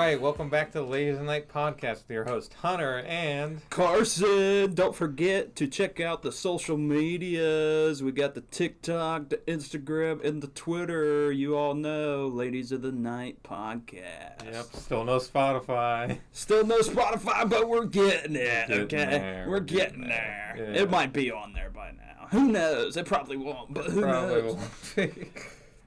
right, welcome back to the Ladies and Night Podcast with your host, Hunter and Carson. Don't forget to check out the social medias. We got the TikTok, the Instagram, and the Twitter. You all know, Ladies of the Night Podcast. Yep, still no Spotify. Still no Spotify, but we're getting it, We're getting there. Yeah. It might be on there by now. Who knows? It probably won't, but who knows? Won't.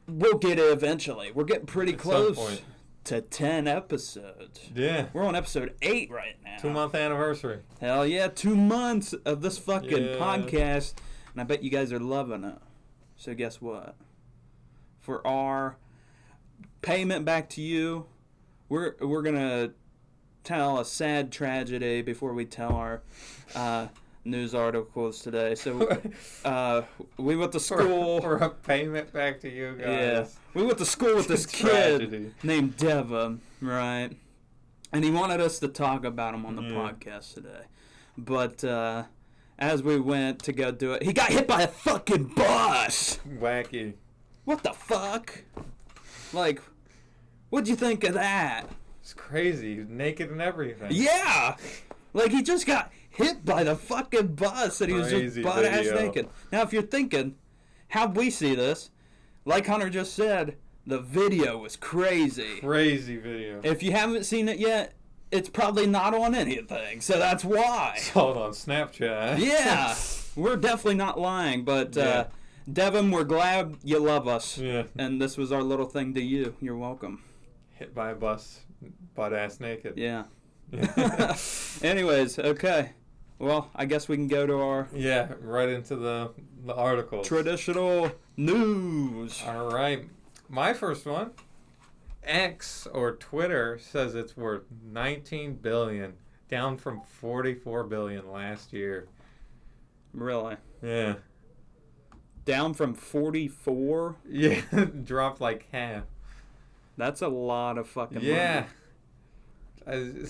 We'll get it eventually. We're getting pretty close. Some point. To 10 episodes. Yeah. We're on episode 8 right now. 2-month anniversary. Hell yeah, 2 months of this fucking podcast. And I bet you guys are loving it. So guess what? For our payment back to you, we're going to tell a sad tragedy before we tell our news articles today. So we went to school for a payment back to you guys. Yeah, we went to school with this kid named Devin, right? And he wanted us to talk about him on the podcast today. But as we went to go do it, he got hit by a fucking bus. Wacky. What the fuck? Like, what'd you think of that? It's crazy. He's naked and everything. Yeah. Like, he just got hit by the fucking bus and he was just butt-ass naked. Now, if you're thinking, how'd we see this? Like Hunter just said, the video was crazy. Crazy video. If you haven't seen it yet, it's probably not on anything, so that's why. It's all on Snapchat. Yeah. We're definitely not lying, but Devin, we're glad you love us. Yeah. And this was our little thing to you. You're welcome. Hit by a bus, butt-ass naked. Yeah. Anyways, okay. Well, I guess we can go to our... Yeah, right into the articles. Traditional news. All right. My first one, X, or Twitter, says it's worth $19 billion, down from $44 billion last year. Really? Yeah. Down from 44? Yeah, dropped like half. That's a lot of fucking money. Yeah. It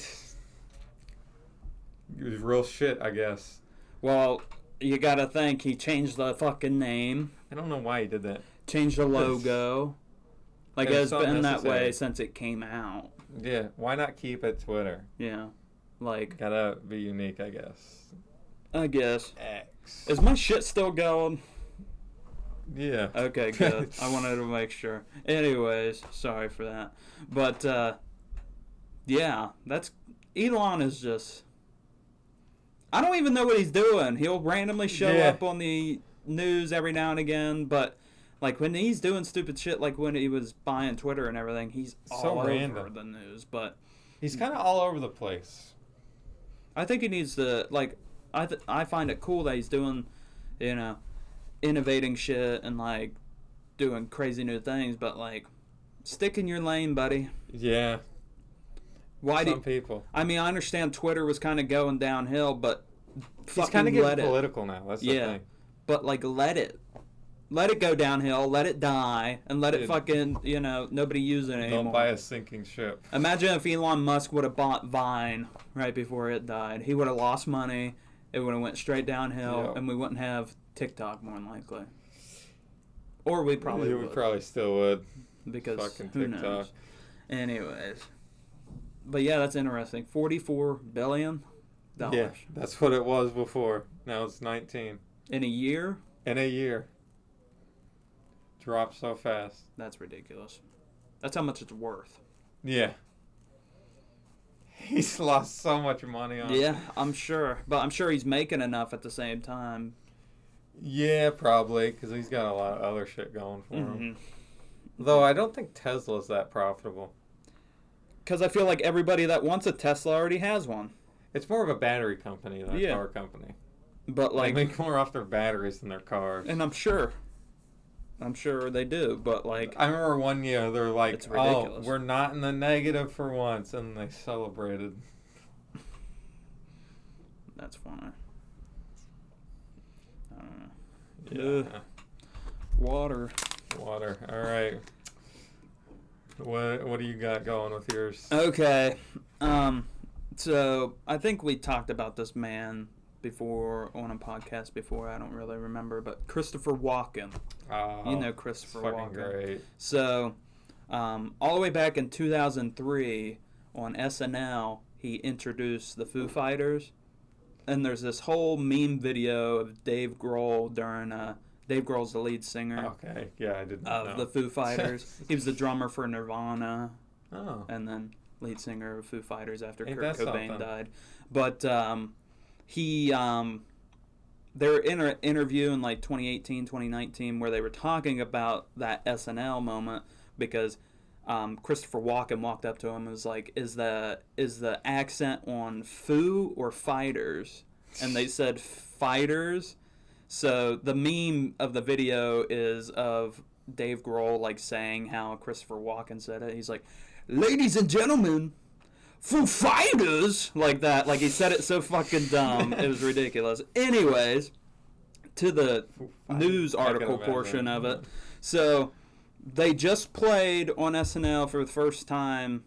was real shit, I guess. Well, you gotta think he changed the fucking name. I don't know why he did that. Changed the logo. Like, it's been that necessary. way since it came out. Yeah, why not keep it Twitter? Yeah. Like... Gotta be unique, I guess. I guess. X. Is my shit still going? Yeah. Okay, good. I wanted to make sure. Anyways, sorry for that. But, yeah, that's... Elon is just... I don't even know what he's doing. He'll randomly show up on the news every now and again, but like when he's doing stupid shit, like when he was buying Twitter and everything, he's all over the news. But he's kind of all over the place. I think he needs to like. I find it cool that he's doing, innovating shit and like doing crazy new things. But like, stick in your lane, buddy. Yeah. Some people. I mean, I understand Twitter was kind of going downhill, but he's kind of getting political now. That's the thing. But like, let it go downhill, let it die, and let it fucking nobody use it anymore. Don't buy a sinking ship. Imagine if Elon Musk would have bought Vine right before it died. He would have lost money. It would have went straight downhill, and we wouldn't have TikTok more than likely. Or we probably would. We probably still would. Because fucking who TikTok. knows? Anyways. But yeah, that's interesting. $44 billion. Yeah, that's what it was before. Now it's 19. In a year? In a year. Dropped so fast. That's ridiculous. That's how much it's worth. Yeah. He's lost so much money on it. Yeah, I'm sure. But I'm sure he's making enough at the same time. Yeah, probably, because he's got a lot of other shit going for him. Though I don't think Tesla's that profitable. Because I feel like everybody that wants a Tesla already has one. It's more of a battery company than a car company. But like, they make more off their batteries than their cars. And I'm sure they do. But like, I remember one year they were like, it's ridiculous. "Oh, we're not in the negative for once," and they celebrated. That's funny. I don't know. Yeah. Water. All right. What do you got going with yours? Okay. So I think we talked about this man before on a podcast before. I don't really remember, but Christopher Walken. You know Christopher Walken. Great. So, all the way back in 2003, on SNL, he introduced the Foo Fighters. And there's this whole meme video of Dave Grohl during Dave Grohl's the lead singer Okay, yeah, I didn't of know. the Foo Fighters. He was the drummer for Nirvana, Oh, and then lead singer of Foo Fighters after Ain't Kurt that Cobain something. died. But he they were in an interview in like 2018, 2019 where they were talking about that SNL moment because Christopher Walken walked up to him and was like, is the accent on Foo or Fighters? And they said Fighters. So the meme of the video is of Dave Grohl like saying how Christopher Walken said it. He's like, "Ladies and gentlemen, Foo Fighters," like that. Like he said it so fucking dumb. It was ridiculous. Anyways, to the news article portion of it. So they just played on SNL for the first time.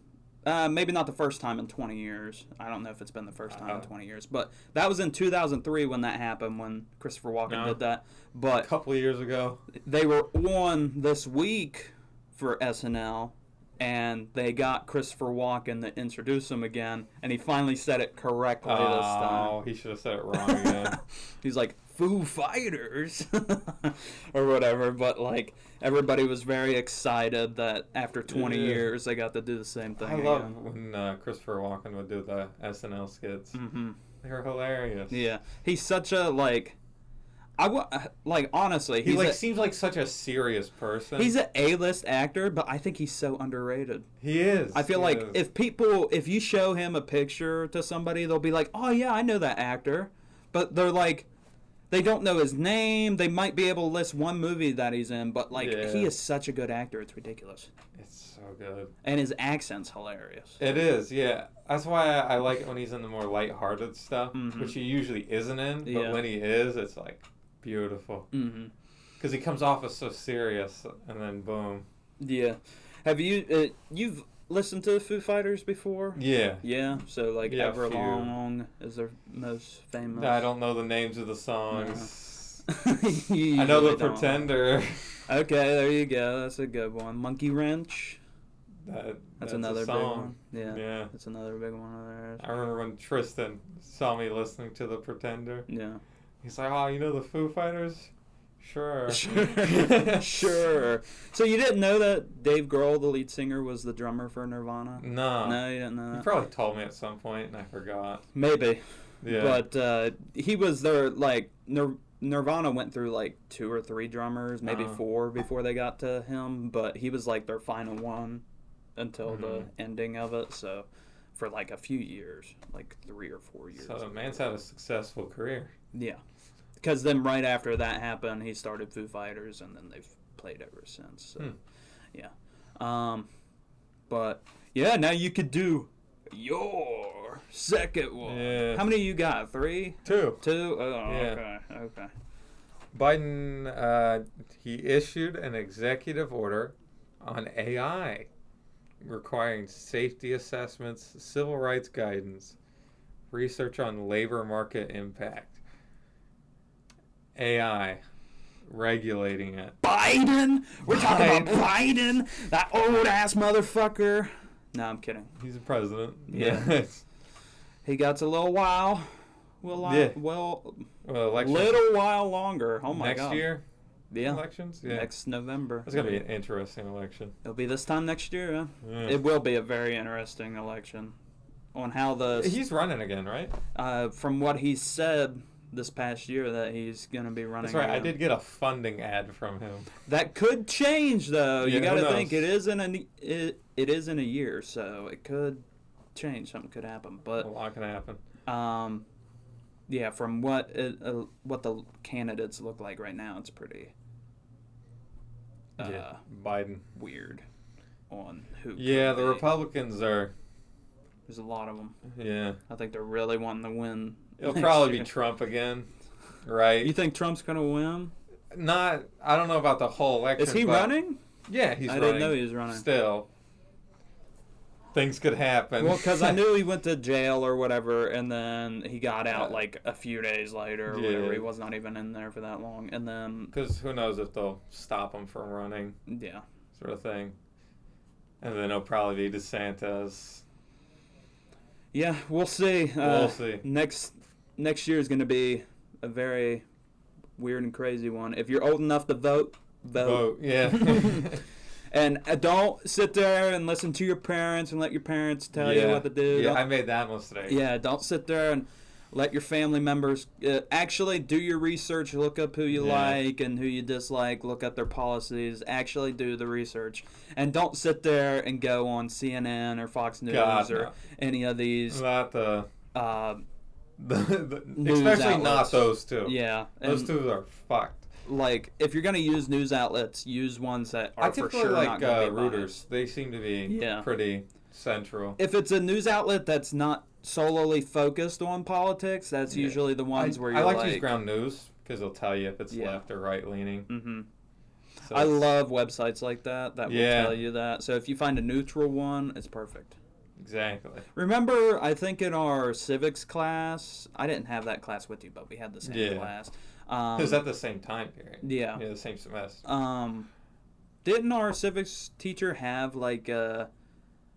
Maybe not the first time in 20 years. I don't know if it's been the first time in 20 years. But that was in 2003 when that happened, when Christopher Walken did that. A But couple of years ago. they were on this week for SNL, and they got Christopher Walken to introduce him again, and he finally said it correctly this time. Oh, he should have said it wrong again. He's like, Foo Fighters or whatever, but like everybody was very excited that after 20 Yeah. years they got to do the same thing I again. love when Christopher Walken would do the SNL skits. Mm-hmm. They were hilarious. Yeah, he's such a like honestly, He he's seems like such a serious person. he's an A-list actor, but I think he's so underrated. He is. I feel He like is. if you show him a picture to somebody, they'll be like, "Oh yeah, I know that actor," but they're like, they don't know his name. They might be able to list one movie that he's in, but like Yeah. he is such a good actor, it's ridiculous, It's so good. and his accent's hilarious. It is, yeah. That's why I like it when he's in the more lighthearted stuff, Mhm. which he usually isn't in. But Yeah. when he is, it's like beautiful. Mm-hmm. Because he comes off as so serious, and then boom. Yeah. Have you you've listened to the Foo Fighters before? Yeah. Yeah. So like Yeah, a few. Everlong is their most famous. I don't know the names of the songs. You I know the usually don't. Pretender. Okay, there you go. That's a good one. Monkey Wrench. That's a another big song. one. Yeah. Yeah. That's another big one of theirs. I remember when Tristan saw me listening to the Pretender. Yeah. He's like, "Oh, you know the Foo Fighters? Sure." Sure. So you didn't know that Dave Grohl, the lead singer, was the drummer for Nirvana? No. No, you didn't know You that. probably told me at some point, and I forgot. Maybe. Yeah. But he was their, like, Nirvana went through, like, 2 or 3 drummers, maybe 4 before they got to him. But he was, like, their final one until the ending of it. So for, like, a few years, like 3 or 4 years. So the man's had a successful career. Yeah. Because then right after that happened, he started Foo Fighters, and then they've played ever since. So, yeah. But, yeah, now you could do your second one. Yeah. How many you got? 3? 2. 2? Oh, Yeah. okay. Biden, he issued an executive order on AI, requiring safety assessments, civil rights guidance, research on labor market impact. AI, regulating it. Biden? We're talking about Biden? That old-ass motherfucker. No, I'm kidding. He's a president. Yeah. He got a little while. Yeah. Well, elections little while longer. Oh my next god. year. Yeah. Elections. Yeah. Next November. It's gonna be an interesting election. It'll be this time next year. Yeah. Yeah. It will be a very interesting election. On how He's running again, right? from what he said this past year that he's gonna be running. That's right. I again. did get a funding ad from him. That could change though. Yeah, You got to who think knows? it is in a year, so it could change. Something could happen, A but lot can happen. yeah, from what the candidates look like right now, it's pretty Yeah. Biden. weird on who. Yeah, could the be. Republicans are. There's a lot of them. Yeah. I think they're really wanting to win. It'll next probably year. be Trump again, right? You think Trump's gonna win? Not. I don't know about the whole election. Is he but running? Yeah, he's I running. didn't know he was running. Still, things could happen. Well, because I knew he went to jail or whatever, and then he got out like a few days later or whatever. Yeah. He was not even in there for that long. And then, Because who knows if they'll stop him from running, yeah. sort of thing. And then it'll probably be DeSantis. Yeah, we'll see. We'll see. Next year is going to be a very weird and crazy one. If you're old enough to vote. Vote, yeah. And don't sit there and listen to your parents and let your parents tell you what to do. Yeah, I made that mistake. Yeah, don't sit there and let your family members actually do your research, look up who you like and who you dislike, look up their policies, actually do the research. And don't sit there and go on CNN or Fox News any of these. Not the news especially outlets. Not those two. Yeah. Those two are fucked. Like, if you're going to use news outlets, use ones that are for sure not going to be Reuters. biased. They seem to be pretty central. If it's a news outlet that's not solely focused on politics, that's usually the ones where you're I like to use Ground News because they'll tell you if it's left or right leaning. Mm-hmm. So I love websites like that will tell you that. So if you find a neutral one, it's perfect. Exactly. Remember, I think in our civics class, I didn't have that class with you, but we had the same class. It was at the same time period. Yeah. Yeah, the same semester. Didn't our civics teacher have like a,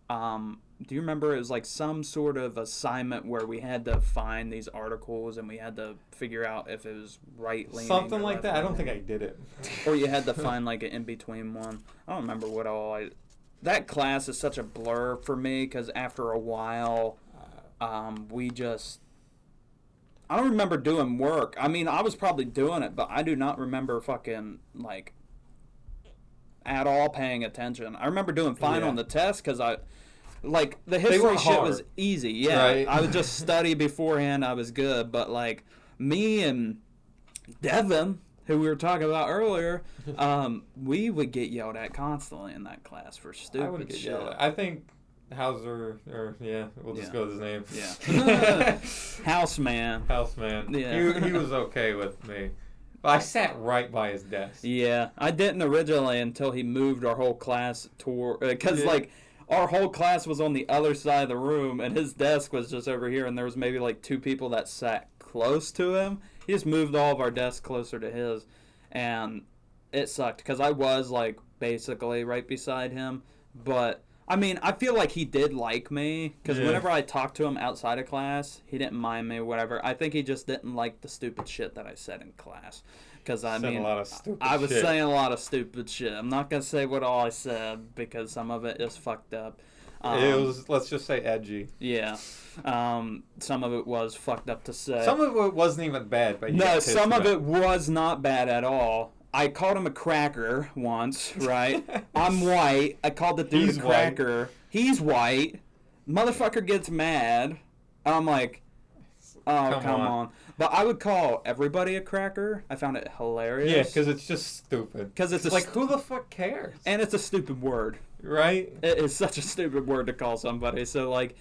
do you remember it was like some sort of assignment where we had to find these articles and we had to figure out if it was right leaning? Something like that. I don't think I did it. Or you had to find like an in-between one. I don't remember what all that class is such a blur for me because after a while, I don't remember doing work. I mean, I was probably doing it, but I do not remember fucking, like, at all paying attention. I remember doing fine on the test because the history shit was easy. Yeah, right? I would just study beforehand. I was good. But, like, me and Devin, who we were talking about earlier, we would get yelled at constantly in that class for stupid shit. I think Hauser, we'll just go with his name. Yeah. Houseman. Yeah. He was okay with me. But I sat right by his desk. Yeah. I didn't originally until he moved our whole class toward... Because, our whole class was on the other side of the room, and his desk was just over here, and there was maybe, like, 2 people that sat close to him. He just moved all of our desks closer to his, and it sucked, because I was, like, basically right beside him, but... I mean, I feel like he did like me, because whenever I talked to him outside of class, he didn't mind me or whatever. I think he just didn't like the stupid shit that I said in class. Because, I was saying a lot of stupid shit. I'm not going to say what all I said, because some of it is fucked up. It was, let's just say, edgy. Yeah. Some of it was fucked up to say. Some of it wasn't even bad. But no, some of it was not bad at all. I called him a cracker once, right? I'm white. I called the dude a cracker. White. He's white. Motherfucker gets mad. I'm like, oh, come on. But I would call everybody a cracker. I found it hilarious. Yeah, because it's just stupid. Because it's like, who the fuck cares? And it's a stupid word. Right? It is such a stupid word to call somebody. So, like...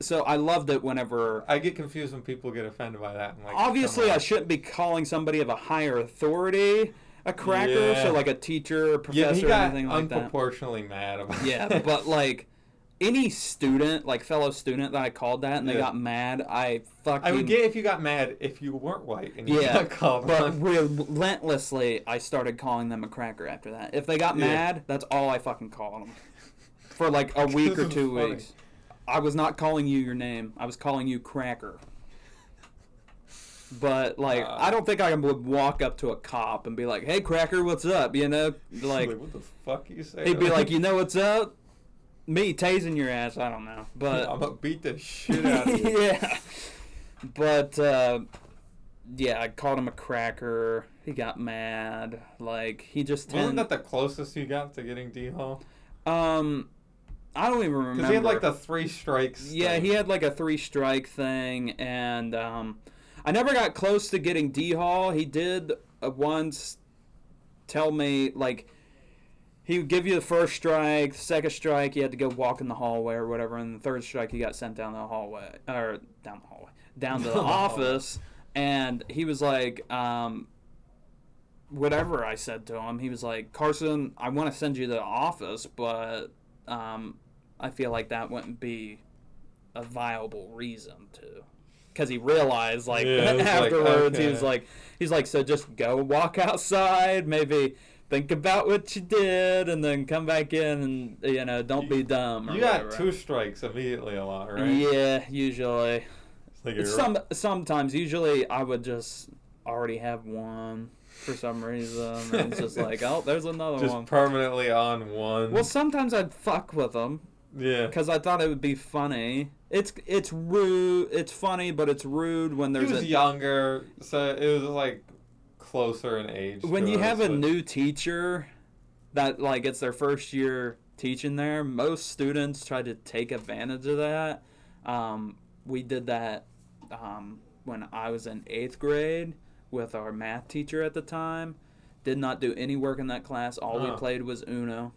so I loved it whenever... I get confused when people get offended by that. I'm like, obviously, I shouldn't be calling somebody of a higher authority a cracker, so like a teacher, professor, or anything like that. He got unproportionally mad about it. Yeah, but like any student, like fellow student that I called that and they got mad, I would get if you got mad if you weren't white and you got called. But relentlessly, I started calling them a cracker after that. If they got mad, that's all I fucking called them. For like a week or 2 weeks. I was not calling you your name. I was calling you cracker. But, like, I don't think I would walk up to a cop and be like, hey, cracker, what's up? You know? Like, what the fuck you say? He'd be like, you know what's up? Me tasing your ass. I don't know. But I'm going to beat the shit out of you. Yeah. But, I called him a cracker. He got mad. Like, he just... Wasn't that the closest you got to getting D-Hall? I don't even remember. Because he had, like, the 3 strikes. Yeah, he had, like, a 3-strike thing, and, I never got close to getting D-Hall. He did once tell me, like, he would give you the first strike, the second strike, you had to go walk in the hallway or whatever, and the third strike, you got sent down the hallway, down to the office, and he was like, whatever I said to him, he was like, Carson, I want to send you to the office, but, I feel like that wouldn't be a viable reason to. Because he realized, like, afterwards, he was like, so just go walk outside, maybe think about what you did, and then come back in and, don't be dumb or You whatever. got 2 strikes immediately a lot, right? Yeah, usually. Like Sometimes, usually I would just already have one for some reason. And it's just like, oh, there's another just one. permanently on 1. Well, sometimes I'd fuck with them. Yeah. Because I thought it would be funny. It's rude. It's funny, but it's rude when there's He was younger, so it was like closer in age. When to you us, have a but- new teacher that like it's their first year teaching there, most students try to take advantage of that. We did that when I was in 8th grade with our math teacher at the time. Did not do any work in that class. All we played was Uno.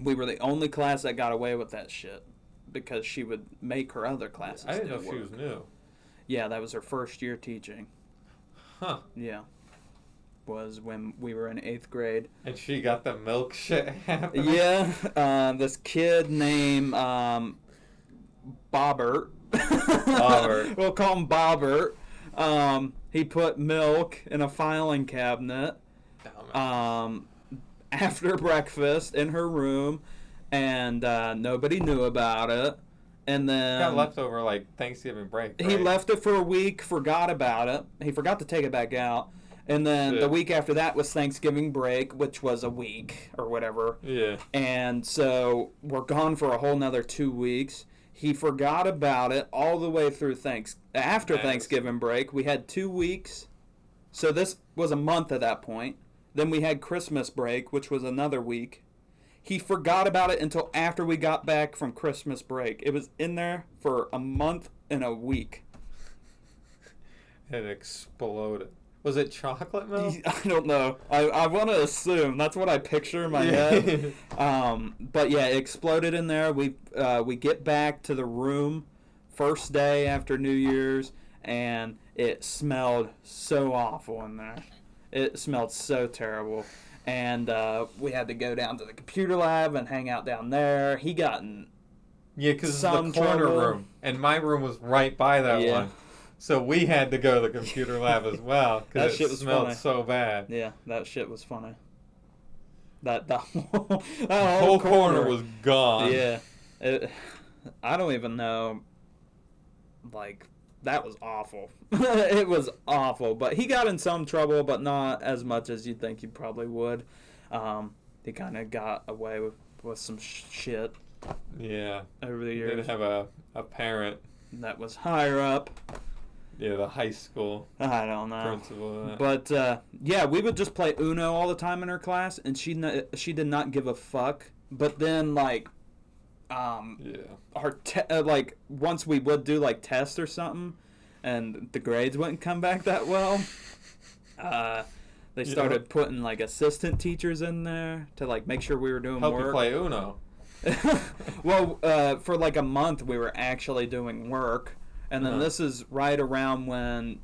We were the only class that got away with that shit because she would make her other classes I didn't do know work. she was new. Yeah, that was her first year teaching. Huh. Yeah. Was when we were in 8th grade. And she got the milk shit happening. Yeah, this kid named Bobbert. Bobbert. We'll call him Bobbert. He put milk in a filing cabinet after breakfast in her room, and nobody knew about it. And then Got left over like Thanksgiving break. Right? he left it for a week, forgot about it. He forgot to take it back out. And then the week after that was Thanksgiving break, which was a week or whatever. Yeah. And so we're gone for a whole nother 2 weeks. He forgot about it all the way through after Thanksgiving break. We had 2 weeks. So this was a month at that point. Then we had Christmas break, which was another week. He forgot about it until after we got back from Christmas break. It was in there for a month and a week. It exploded. Was it chocolate milk? I don't know. I want to assume. That's what I picture in my head. But yeah, it exploded in there. We get back to the room first day after New Year's, and it smelled so awful in there. It smelled so terrible. And we had to go down to the computer lab and hang out down there. He got in because it's the corner trouble. room. And my room was right by that one. So we had to go to the computer lab as well because it smelled so bad. Yeah, that shit was funny. That whole corner was gone. Yeah. I don't even know. Like, that was awful. It was awful. But he got in some trouble, but not as much as you'd think he probably would. He kind of got away with some shit. Yeah. Over the He years. did have a parent. That was higher up. Yeah, the high school I don't know. principal. But, yeah, we would just play Uno all the time in her class, and she did not give a fuck. But then, like, our like, once we would do, like, tests or something, and the grades wouldn't come back that well, they started putting, like, assistant teachers in there to, like, make sure we were doing Help work. you play Uno. Well, for, like, a month, we were actually doing work. And then this is right around when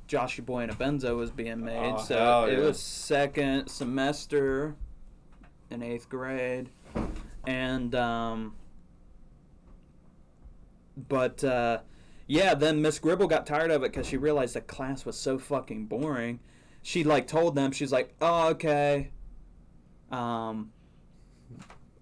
Joshua Boy and a Benzo was being made. Oh, so it yeah. was second semester in 8th grade. And, yeah, then Miss Gribble got tired of it because she realized the class was so fucking boring. She, like, told them, she's like, oh, okay,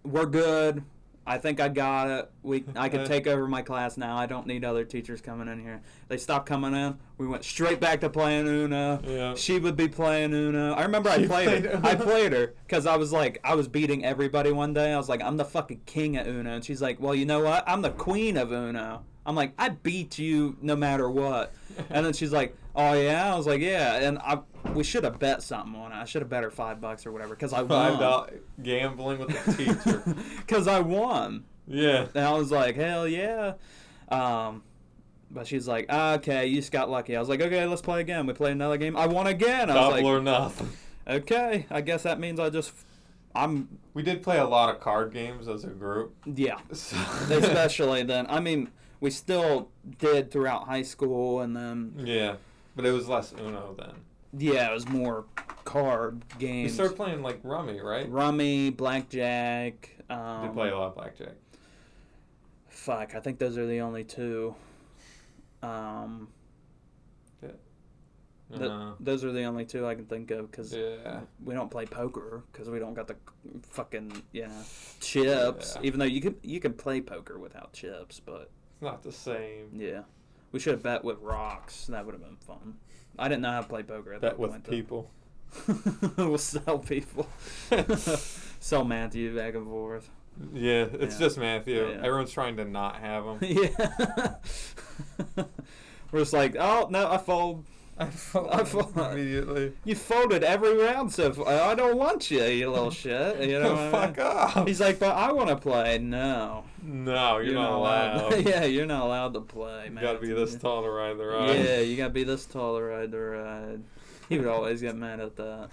we're good. I think I got it. I can take over my class now. I don't need other teachers coming in here. They stopped coming in. We went straight back to playing Uno. Yeah. She would be playing Uno. I remember I played her. I played her because I was like, I was beating everybody one day. I was like, I'm the fucking king at Uno. And she's like, well, you know what? I'm the queen of Uno. I'm like, I beat you no matter what. And then she's like, oh, yeah? I was like, yeah. And we should have bet something on it. I should have bet her $5 or whatever because I won. $5 gambling with the teacher. Because I won. Yeah. And I was like, hell yeah. But she's like, okay, you just got lucky. I was like, okay, let's play again. We played another game. I won again. I was Double like, or nothing. okay, I guess that means We did play a lot of card games as a group. Yeah. So. Especially then. I mean, we still did throughout high school and then. Yeah. But it was less Uno then. Yeah, it was more card games. We started playing like Rummy, right? Rummy, Blackjack. Did play a lot of Blackjack. Fuck, I think those are the only two. Yeah. Those are the only two I can think of because Yeah. we don't play poker because we don't got the fucking chips. Yeah. Even though you can play poker without chips, but It's not the same. yeah, we should have bet with rocks. That would have been fun. I didn't know how to play poker at Bet that with point. people. We'll sell people. Sell Matthew back and forth. Yeah, it's just Matthew. Yeah. Everyone's trying to not have him. Yeah. We're just like, oh no, I fold. I fold immediately. You folded every round so far. I don't want you, you little shit. You know what I mean? Fuck off. He's like, but I want to play. No. No, you're not allowed. Yeah, you're not allowed to play, man. You gotta be this tall to ride the ride. Yeah, you gotta be this tall to ride the ride. He would always get mad at that.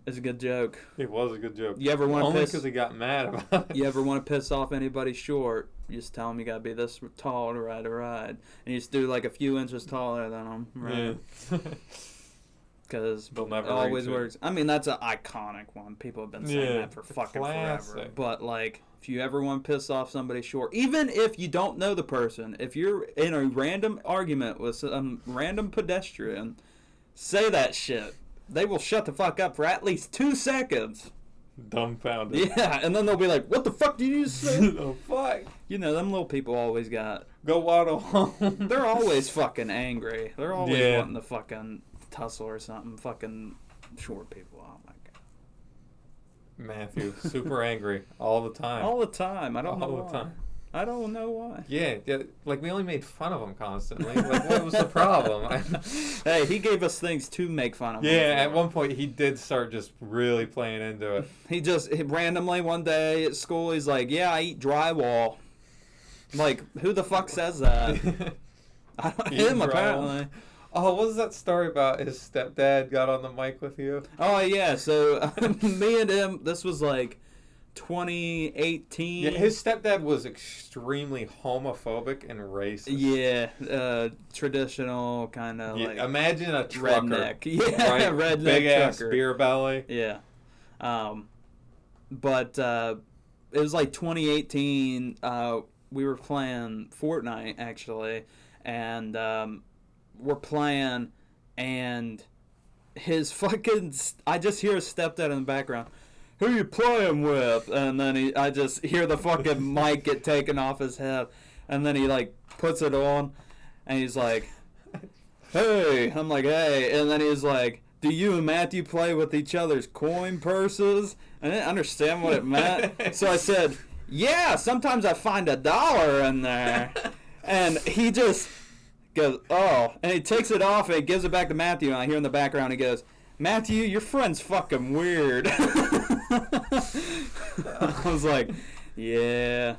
It's a good joke. It was a good joke. You ever want to Only piss? because he got mad about it. You ever want to piss off anybody short? You just tell them you gotta be this tall to ride a ride, and you just do like a few inches taller than them, right? Yeah. Because They'll it never always reach it. works. I mean, that's an iconic one. People have been saying Yeah, that for fucking classic. forever. But like, if you ever want to piss off somebody short, even if you don't know the person, if you're in a random argument with some random pedestrian, say that shit. They will shut the fuck up for at least 2 seconds. Dumbfounded. Yeah, and then they'll be like, "What the fuck did you just say?" Oh, fuck. You know, them little people always got. Go waddle home. They're always fucking angry. They're always Yeah. wanting to fucking tussle or something. Fucking short people. Oh my god. Matthew, super angry all the time. All the time. I don't know All why. the time. I don't know why. Yeah, like we only made fun of him constantly. Like, what was the problem? Hey, he gave us things to make fun of. Yeah, him at for. one point he did start just really playing into it. He randomly one day at school, he's like, "Yeah, I eat drywall." I'm like, who the fuck says that? Him, drywall. apparently. Oh, what was that story about his stepdad got on the mic with you? Oh, yeah, so me and him, this was like 2018. Yeah, his stepdad was extremely homophobic and racist. Yeah, traditional kind of Yeah, like imagine a trucker. redneck. Yeah, right? redneck Big ass trucker. beer belly. Yeah. But it was like 2018. We were playing Fortnite, actually. And we're playing, and his fucking... I just hear his stepdad in the background. Who you playing with? And then I just hear the fucking mic get taken off his head. And then he, like, puts it on, and he's like, hey. I'm like, hey. And then he's like, do you and Matthew play with each other's coin purses? I didn't understand what it meant. So I said, yeah, sometimes I find $1 in there. And he just goes, oh. And he takes it off and he gives it back to Matthew. And I hear in the background, he goes, Matthew, your friend's fucking weird. I was like, yeah.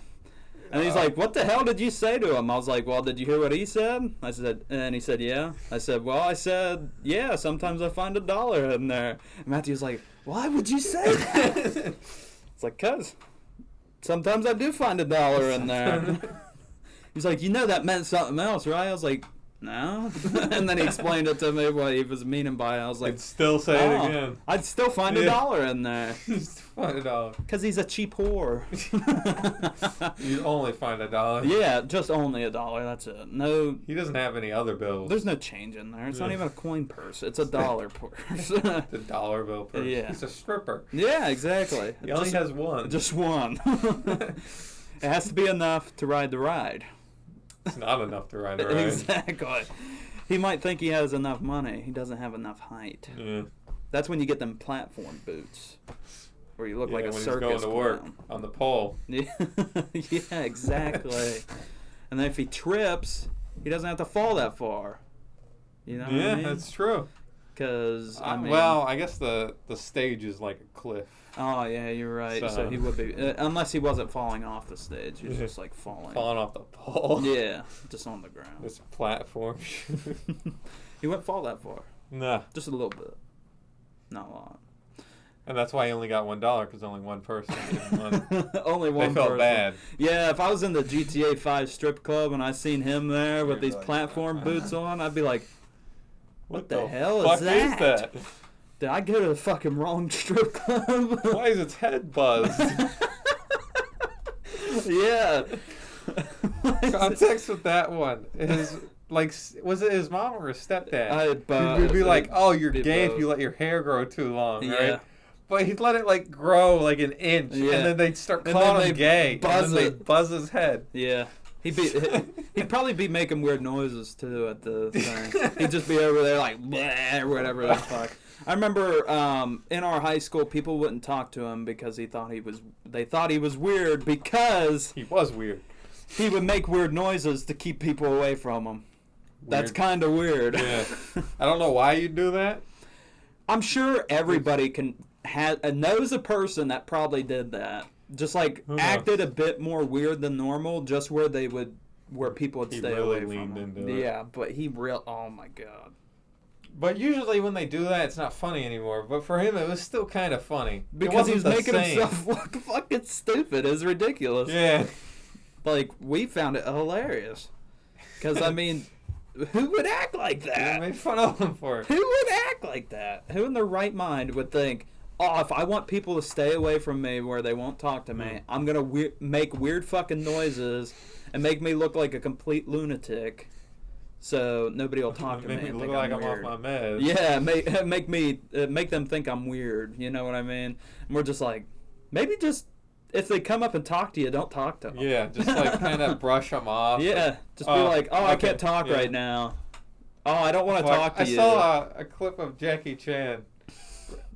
And he's like, what the hell did you say to him? I was like, well, did you hear what he said? I said, and he said, yeah. I said, well, I said, yeah, sometimes I find $1 in there. And Matthew's like, why would you say that? It's like, cuz sometimes I do find $1 in there. He's like, you know that meant something else, right? I was like, no. And then he explained it to me what he was meaning by it. I was like, I'd still say it again. I'd still find $1 in there. Just find $1. Because he's a cheap whore. You only find $1. Yeah, just only $1. That's it. No. He doesn't have any other bills. There's no change in there. It's not even a coin purse. It's a dollar purse. The dollar bill purse. Yeah. He's a stripper. Yeah, exactly. He only has one. Just one. It has to be enough to ride the ride. It's not enough to ride a ride. Exactly. He might think he has enough money. He doesn't have enough height. Yeah. That's when you get them platform boots, where you look like a when circus he's going to work clown. on the pole. Yeah, yeah, exactly. And then if he trips, he doesn't have to fall that far. You know what I mean? That's true. Because I mean, well, I guess the stage is like a cliff. oh yeah, you're right. So he would be, unless he wasn't falling off the stage. He was just like falling. Falling off the pole. Yeah, just on the ground. This platform. He wouldn't fall that far. Nah. Just a little bit. Not a lot. And that's why he only got $1 because only one person won. Only one They felt person. bad. Yeah, if I was in the GTA 5 strip club and I seen him there with You'd be these like, platform boots on, I'd be like, what the hell fuck is that? that? Did I go to the fucking wrong strip club? Why is its head buzzed? Yeah. Context with that one is like, was it his mom or his stepdad? But He'd be like, "Oh, you're be gay if both. you let your hair grow too long, Yeah. right?" But he'd let it like grow like an inch, Yeah. and then they'd start And calling then him they gay, buzz and then it. they'd buzz his head. Yeah. He'd probably be making weird noises too at the thing. He'd just be over there like bleh, or whatever the fuck. I remember in our high school, people wouldn't talk to him because they thought he was weird because He was weird. he would make weird noises to keep people away from him. That's Weird. kind of weird. Yeah. I don't know why you do that. I'm sure everybody knows a person that probably did that. Just like Who knows? acted a bit more weird than normal, just where people would He stay really away from leaned him. into it. Yeah, but oh my god. But usually when they do that, it's not funny anymore. But for him, it was still kind of funny. Because he was the making same. himself look fucking stupid. It's ridiculous. Yeah. Like, we found it hilarious. Because, I mean, who would act like They that? made fun of him for it. Who would act like that? Who in their right mind would think, oh, if I want people to stay away from me where they won't talk to me, I'm going to make weird fucking noises and make me look like a complete lunatic so nobody will talk to me. Make me and look think like I'm I'm off weird. my meds. Yeah, make them think I'm weird. You know what I mean? And we're just like, maybe just if they come up and talk to you, don't talk to them. Yeah, just like kind of brush them off. Yeah, just be like, oh, I okay, can't talk yeah. right now. Oh, I don't want to Fuck, talk to you. I saw a clip of Jackie Chan,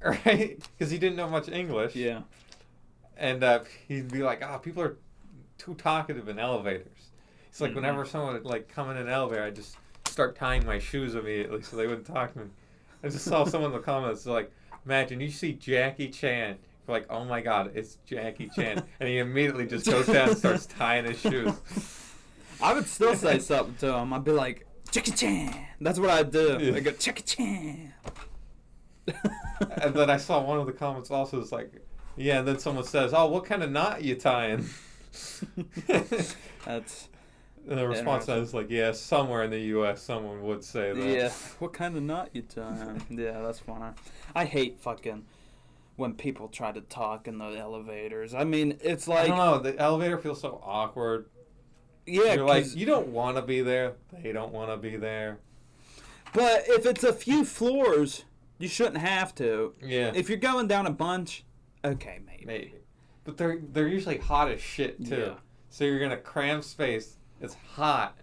right? Because he didn't know much English. Yeah. And he'd be like, people are too talkative in elevators. It's like whenever someone would like come in an elevator, I just start tying my shoes immediately so they wouldn't talk to me. I just saw someone in the comments like, imagine you see Jackie Chan. You're like, oh my god, it's Jackie Chan. And he immediately just goes down and starts tying his shoes. I would still say something to him. I'd be like, Jackie Chan. That's what I'd do. Yeah. I'd go, Jackie Chan. And then I saw one of the comments also was like, yeah, and then someone says, oh, what kind of knot you tying? That's And the response is like, yeah, somewhere in the U.S. someone would say that. yeah. What kind of knot you tying? Yeah, that's funny. I hate fucking when people try to talk in the elevators. I mean, it's I like don't know. The elevator feels so awkward. yeah, You're like, 'cause- you don't want to be there. They don't want to be there. but if it's a few floors, you shouldn't have to. Yeah, If you're going down a bunch, okay, maybe. But they're usually hot as shit too. Yeah. So you're gonna cram space. It's hot,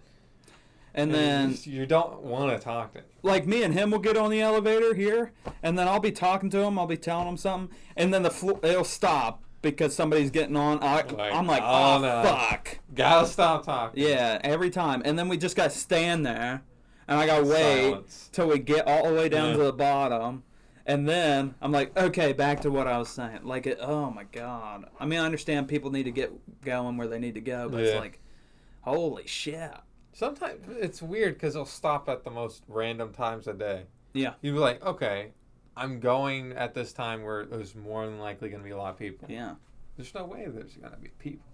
And then you don't want to talk to him. like me and him will get on the elevator here, and then I'll be talking to him. I'll be telling him something, and then it'll stop because somebody's getting on. I'm like, oh no. fuck. Gotta stop talking. Yeah, every time. And then we just got to stand there, and I got to wait Silence. till we get all the way down Yeah. to the bottom. And then I'm like, okay, back to what I was saying. Like, oh my God. I mean, I understand people need to get going where they need to go, but it's Yeah. like, holy shit. Sometimes it's weird because they'll stop at the most random times a day. Yeah. You'd be like, okay, I'm going at this time where there's more than likely going to be a lot of people. Yeah. There's no way there's going to be people.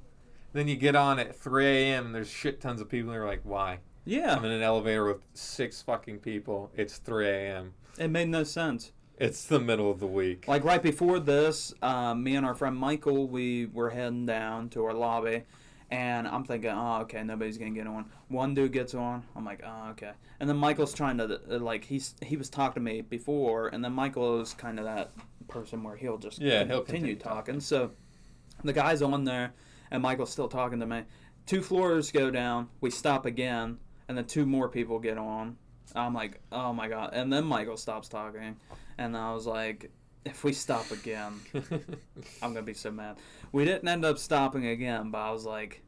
Then you get on at 3 a.m. and there's shit tons of people and you're like, why? Yeah. I'm in an elevator with 6 fucking people. It's 3 a.m. It made no sense. It's the middle of the week. Like right before this, me and our friend Michael, we were heading down to our lobby, and I'm thinking, oh, okay, nobody's gonna get on. One dude gets on. I'm like, oh, okay. And then Michael's trying to like he was talking to me before, and then Michael is kind of that person where he'll just he'll continue talking. So the guy's on there, and Michael's still talking to me. 2 floors go down. We stop again, and then 2 more people get on. I'm like, oh my God. And then Michael stops talking. And I was like, if we stop again, I'm going to be so mad. We didn't end up stopping again, but I was like,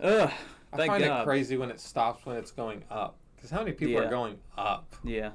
ugh, thank I find God. it crazy when it stops when it's going up. Because how many people Yeah. are going up Yeah.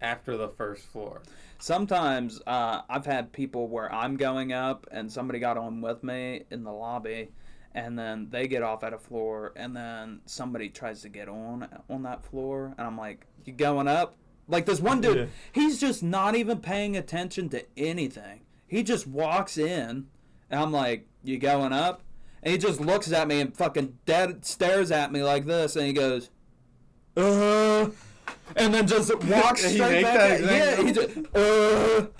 after the first floor? Sometimes I've had people where I'm going up and somebody got on with me in the lobby, and then they get off at a floor, and then somebody tries to get on that floor, and I'm like, you going up? Like this one dude, Yeah. he's just not even paying attention to anything. He just walks in, and I'm like, you going up? And he just looks at me and fucking dead stares at me like this, and he goes, and then just walks He straight makes back that out. exact Yeah, he noise? just,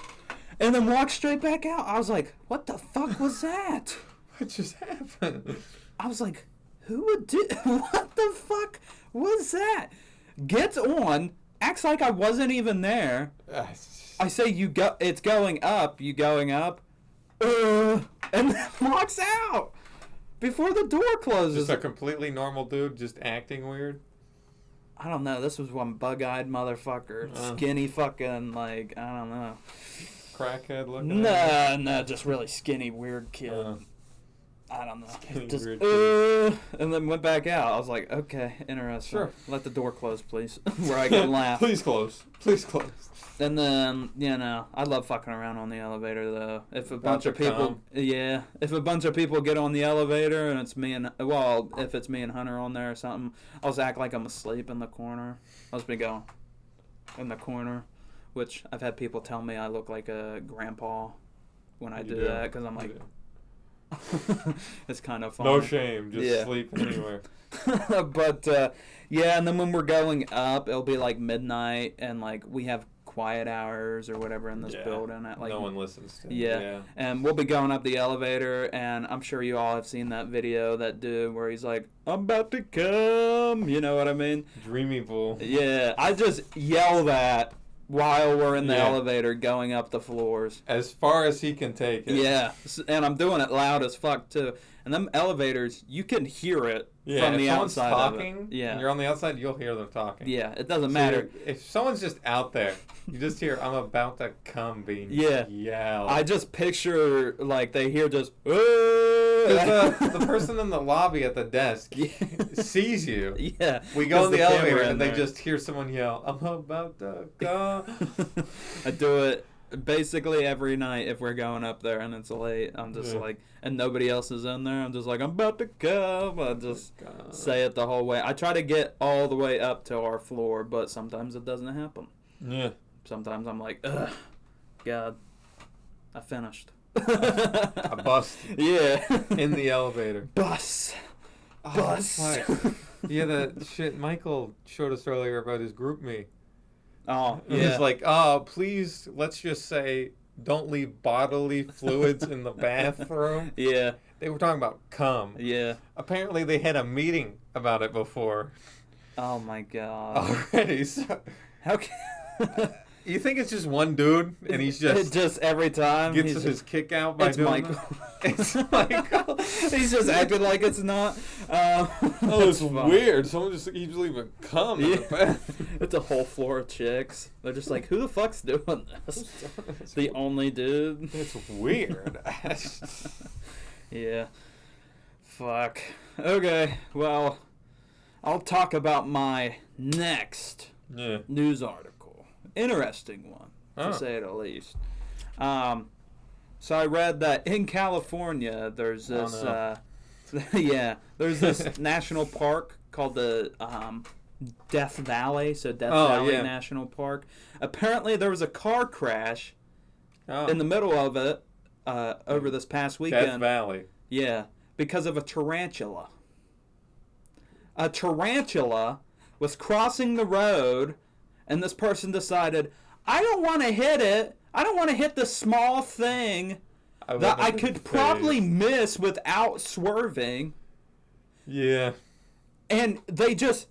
and then walks straight back out. I was like, what the fuck was that? What just happened? I was like, who would do, what the fuck was that? gets on, acts like I wasn't even there. I say, it's going up, you going up, and then walks out before the door closes. Just a completely normal dude, just acting weird. I don't know. This was one bug-eyed motherfucker, skinny fucking, like, I don't know. Crackhead looking. Nah, just really skinny, weird kid. I don't know. Just, and then went back out. I was like, okay, interesting. Sure. Let the door close, please, where I can laugh. Please close. And then, I love fucking around on the elevator, though. If a bunch of people get on the elevator and it's if it's me and Hunter on there or something, I'll just act like I'm asleep in the corner. I'll just be going in the corner, which I've had people tell me I look like a grandpa when I do that, because I'm like, it's kind of funny. No shame, just sleep anywhere. But, and then when we're going up, it'll be like midnight, and like we have quiet hours or whatever in this building. At like no one listens to and we'll be going up the elevator, and I'm sure you all have seen that video, that dude where he's like, I'm about to come, you know what I mean? Dreamy fool. Yeah, I just yell that while we're in the elevator going up the floors. As far as he can take it. Yeah, and I'm doing it loud as fuck, too. And them elevators, you can hear it from the outside talking, of it. Yeah, and you're on the outside, you'll hear them talking. Yeah, it doesn't matter. If someone's just out there, you just hear, I'm about to come being yelled. I just picture, like, they hear just, the person in the lobby at the desk sees you. Yeah. We go in the elevator and they just hear someone yell, I'm about to go. I do it basically every night if we're going up there and it's late. I'm just like, and nobody else is in there, I'm just like, I'm about to come. I just say it the whole way. I try to get all the way up to our floor, but sometimes it doesn't happen. Yeah. Sometimes I'm like, ugh, God, I finished. I busted. Yeah. In the elevator. Bus. Yeah, that shit Michael showed us earlier about his group me. Oh, yeah. He's like, please, let's just say, don't leave bodily fluids in the bathroom. Yeah. They were talking about cum. Yeah. Apparently they had a meeting about it before. Oh, my God. Already. So, how can... You think it's just one dude, and he's just every time gets his kick out by doing Michael. It's Michael. He's just acting like it's not. It's weird. Someone just keeps leaving cum in the bathroom. It's a whole floor of chicks. They're just like, who the fuck's doing this? The only dude. It's weird. Yeah. Fuck. Okay. Well, I'll talk about my next news article. Interesting one, to say it at least. So I read that in California, there's this, there's this national park called the Death Valley, so Death Valley National Park. Apparently, there was a car crash in the middle of it over this past weekend. Death Valley. Yeah, because of a tarantula. A tarantula was crossing the road, and this person decided, I don't want to hit it. I don't want to hit the small thing that I could probably miss without swerving. Yeah. And they just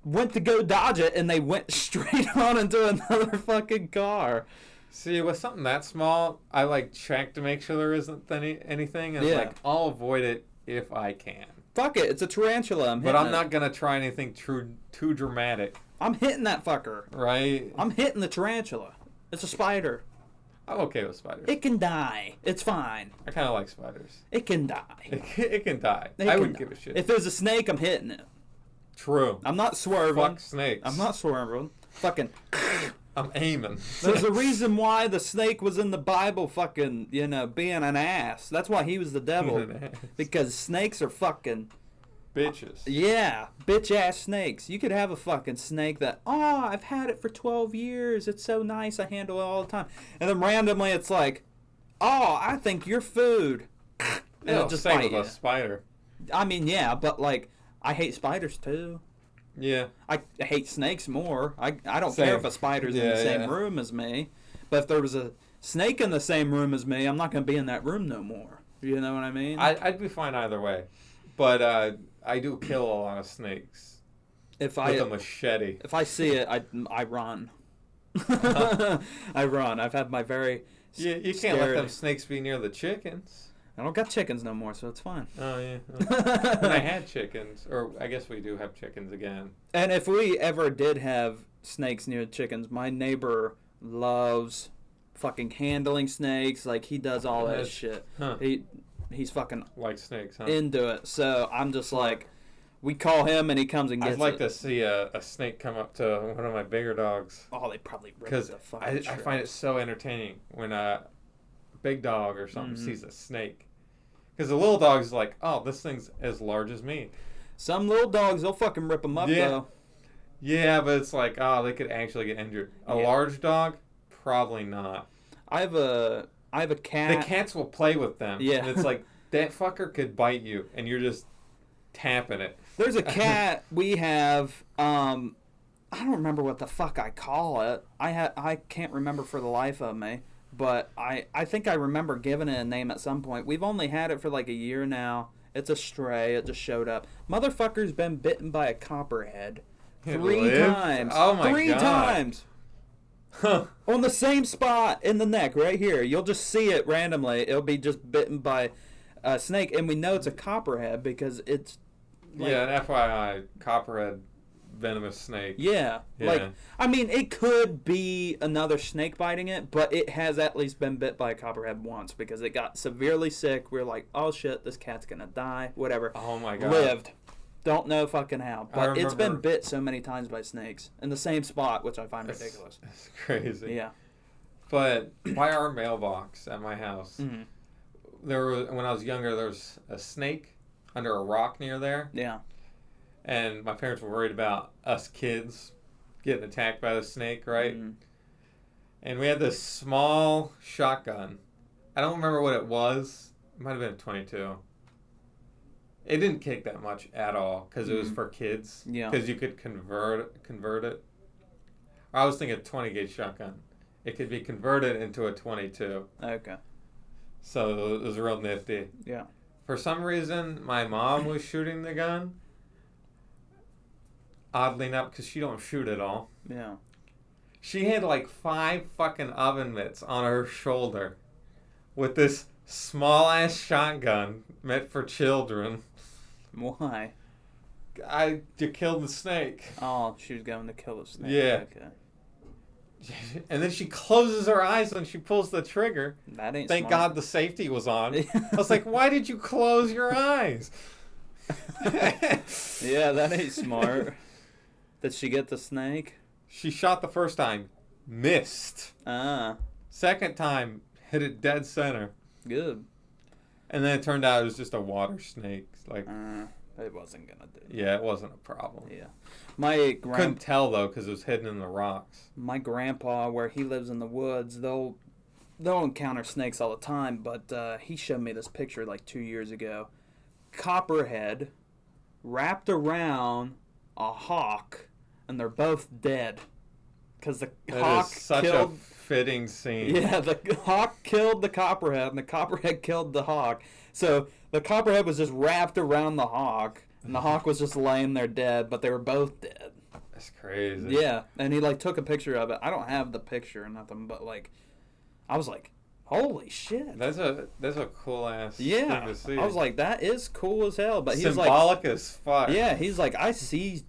went to go dodge it, and they went straight on into another fucking car. See, with something that small, I check to make sure there isn't anything, and I'll avoid it if I can. Fuck it, it's a tarantula. But I'm not gonna try anything too dramatic. I'm hitting that fucker. Right. I'm hitting the tarantula. It's a spider. I'm okay with spiders. It can die. It's fine. I kind of like spiders. It can die. It can die. I wouldn't give a shit. If there's a snake, I'm hitting it. True. I'm not swerving. Fuck snakes. I'm not swerving. Fucking. I'm aiming. There's a reason why the snake was in the Bible fucking, being an ass. That's why he was the devil. Because snakes are fucking... bitches. Yeah, bitch-ass snakes. You could have a fucking snake that, I've had it for 12 years. It's so nice. I handle it all the time. And then randomly it's like, I think you're food. And it just same with a spider. I mean, yeah, but, I hate spiders, too. Yeah. I hate snakes more. I don't care if a spider's in the same room as me. But if there was a snake in the same room as me, I'm not going to be in that room no more. You know what I mean? I'd be fine either way. But I do kill a lot of snakes. If with a machete. If I see it, I run. I run. I've had my very You can't let them snakes be near the chickens. I don't got chickens no more, so it's fine. Oh, yeah. When I had chickens, or I guess we do have chickens again. And if we ever did have snakes near the chickens, my neighbor loves fucking handling snakes. Like, he does all that shit. Huh. He's fucking like snakes, huh? into it. So I'm just like, we call him and he comes and gets it. I'd like to see a snake come up to one of my bigger dogs. Oh, they probably rip because the fucking I find it so entertaining when a big dog or something Mm-hmm. sees a snake. Because the little dog's like, oh, this thing's as large as me. Some little dogs, they'll fucking rip them up, though. Yeah, but it's like, oh, they could actually get injured. A large dog, probably not. I have a cat. The cats will play with them. Yeah. And it's like, that fucker could bite you, and you're just tapping it. There's a cat we have. I don't remember what the fuck I call it. I can't remember for the life of me. But I think I remember giving it a name at some point. We've only had it for like a year now. It's a stray. It just showed up. Motherfucker's been bitten by a copperhead 3 times. Oh my god. 3 times. Huh. On the same spot in the neck right here. You'll just see it randomly. It'll be just bitten by a snake. And we know it's a copperhead because it's... like, yeah, an FYI, copperhead venomous snake. Yeah. Like, I mean, it could be another snake biting it, but it has at least been bit by a copperhead once because it got severely sick. We were like, oh shit, this cat's gonna die. Whatever. Oh my god. Lived. Don't know fucking how. But it's been remember- bit so many times by snakes in the same spot, which I find ridiculous. It's crazy. Yeah. But by our mailbox at my house, Mm-hmm. when I was younger, there was a snake under a rock near there. Yeah. And my parents were worried about us kids getting attacked by the snake, right? Mm-hmm. And we had this small shotgun. I don't remember what it was. It might have been a 22. It didn't kick that much at all because it was for kids. Yeah. Because you could convert it. I was thinking 20 gauge shotgun. It could be converted into a 22. Okay. So it was real nifty. Yeah. For some reason, my mom was shooting the gun. Oddly enough, because she don't shoot at all. Yeah. She had like 5 fucking oven mitts on her shoulder with this small ass shotgun meant for children. Why? To kill the snake. Oh, she was going to kill the snake. Yeah. Okay. And then she closes her eyes when she pulls the trigger. That ain't Thank smart. God the safety was on. I was like, why did you close your eyes? Yeah, that ain't smart. Did she get the snake? She shot the first time, missed. Ah, Second time, hit it dead center. good. And then it turned out it was just a water snake. Like, It wasn't gonna do. yeah, it wasn't a problem. Yeah, my Couldn't tell though because it was hidden in the rocks. my grandpa, where he lives in the woods, they'll encounter snakes all the time. But he showed me this picture like 2 years ago. Copperhead wrapped around a hawk, and they're both dead because the That hawk is such killed. a fitting scene. Yeah, the hawk killed the copperhead, and the copperhead killed the hawk. So the copperhead was just wrapped around the hawk, and the hawk was just laying there dead, but they were both dead. That's crazy. Yeah, and he like took a picture of it. I don't have the picture or nothing, but like, I was like, holy shit. That's a cool ass thing Yeah, to see. I was like, that is cool as hell. But he was like, symbolic as fuck. yeah, he's like, I see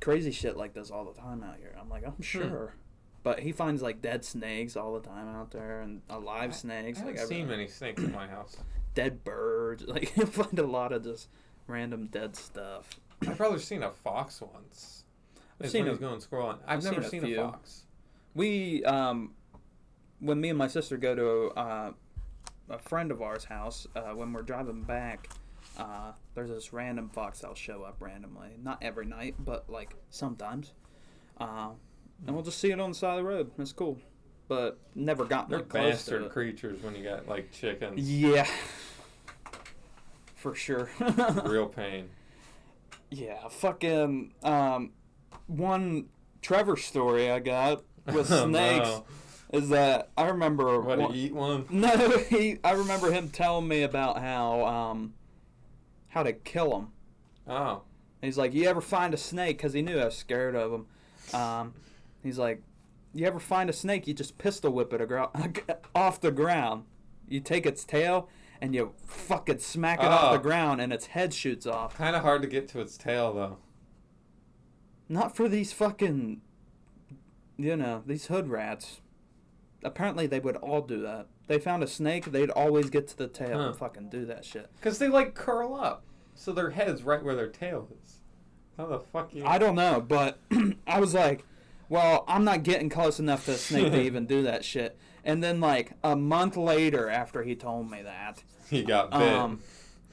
crazy shit like this all the time out here. I'm like, I'm sure. But he finds like dead snakes all the time out there and alive snakes. I like haven't seen many snakes in my house. dead birds. Like you find a lot of just random dead stuff. I've probably seen a fox once. I've It's seen when a- he's going squirreling. I've I've never seen seen a a few. fox. We when me and my sister go to a friend of ours' house, when we're driving back, there's this random fox that'll show up randomly. Not every night, but like sometimes. And we'll just see it on the side of the road. It's cool. But never gotten They're like, close to bastard it. creatures when you got like chickens. Yeah. For sure. Real pain. Yeah, fucking one Trevor story I got with Oh, snakes no. is that I remember What, to eat one? No, I remember him telling me about how to kill them. Oh. He's like, you ever find a snake? Because he knew I was scared of him. He's like, you ever find a snake? You just pistol whip it off the ground. You take its tail and you fucking smack it off the ground and its head shoots off. Kind of hard to get to its tail, though. Not for these fucking, these hood rats. Apparently they would all do that. They found a snake, they'd always get to the tail and fucking do that shit. Because they, like, curl up. So their head's right where their tail is. How the fuck you... I don't know, but I was like, well, I'm not getting close enough to a snake to even do that shit. And then, like, a month later after he told me that... He got bit.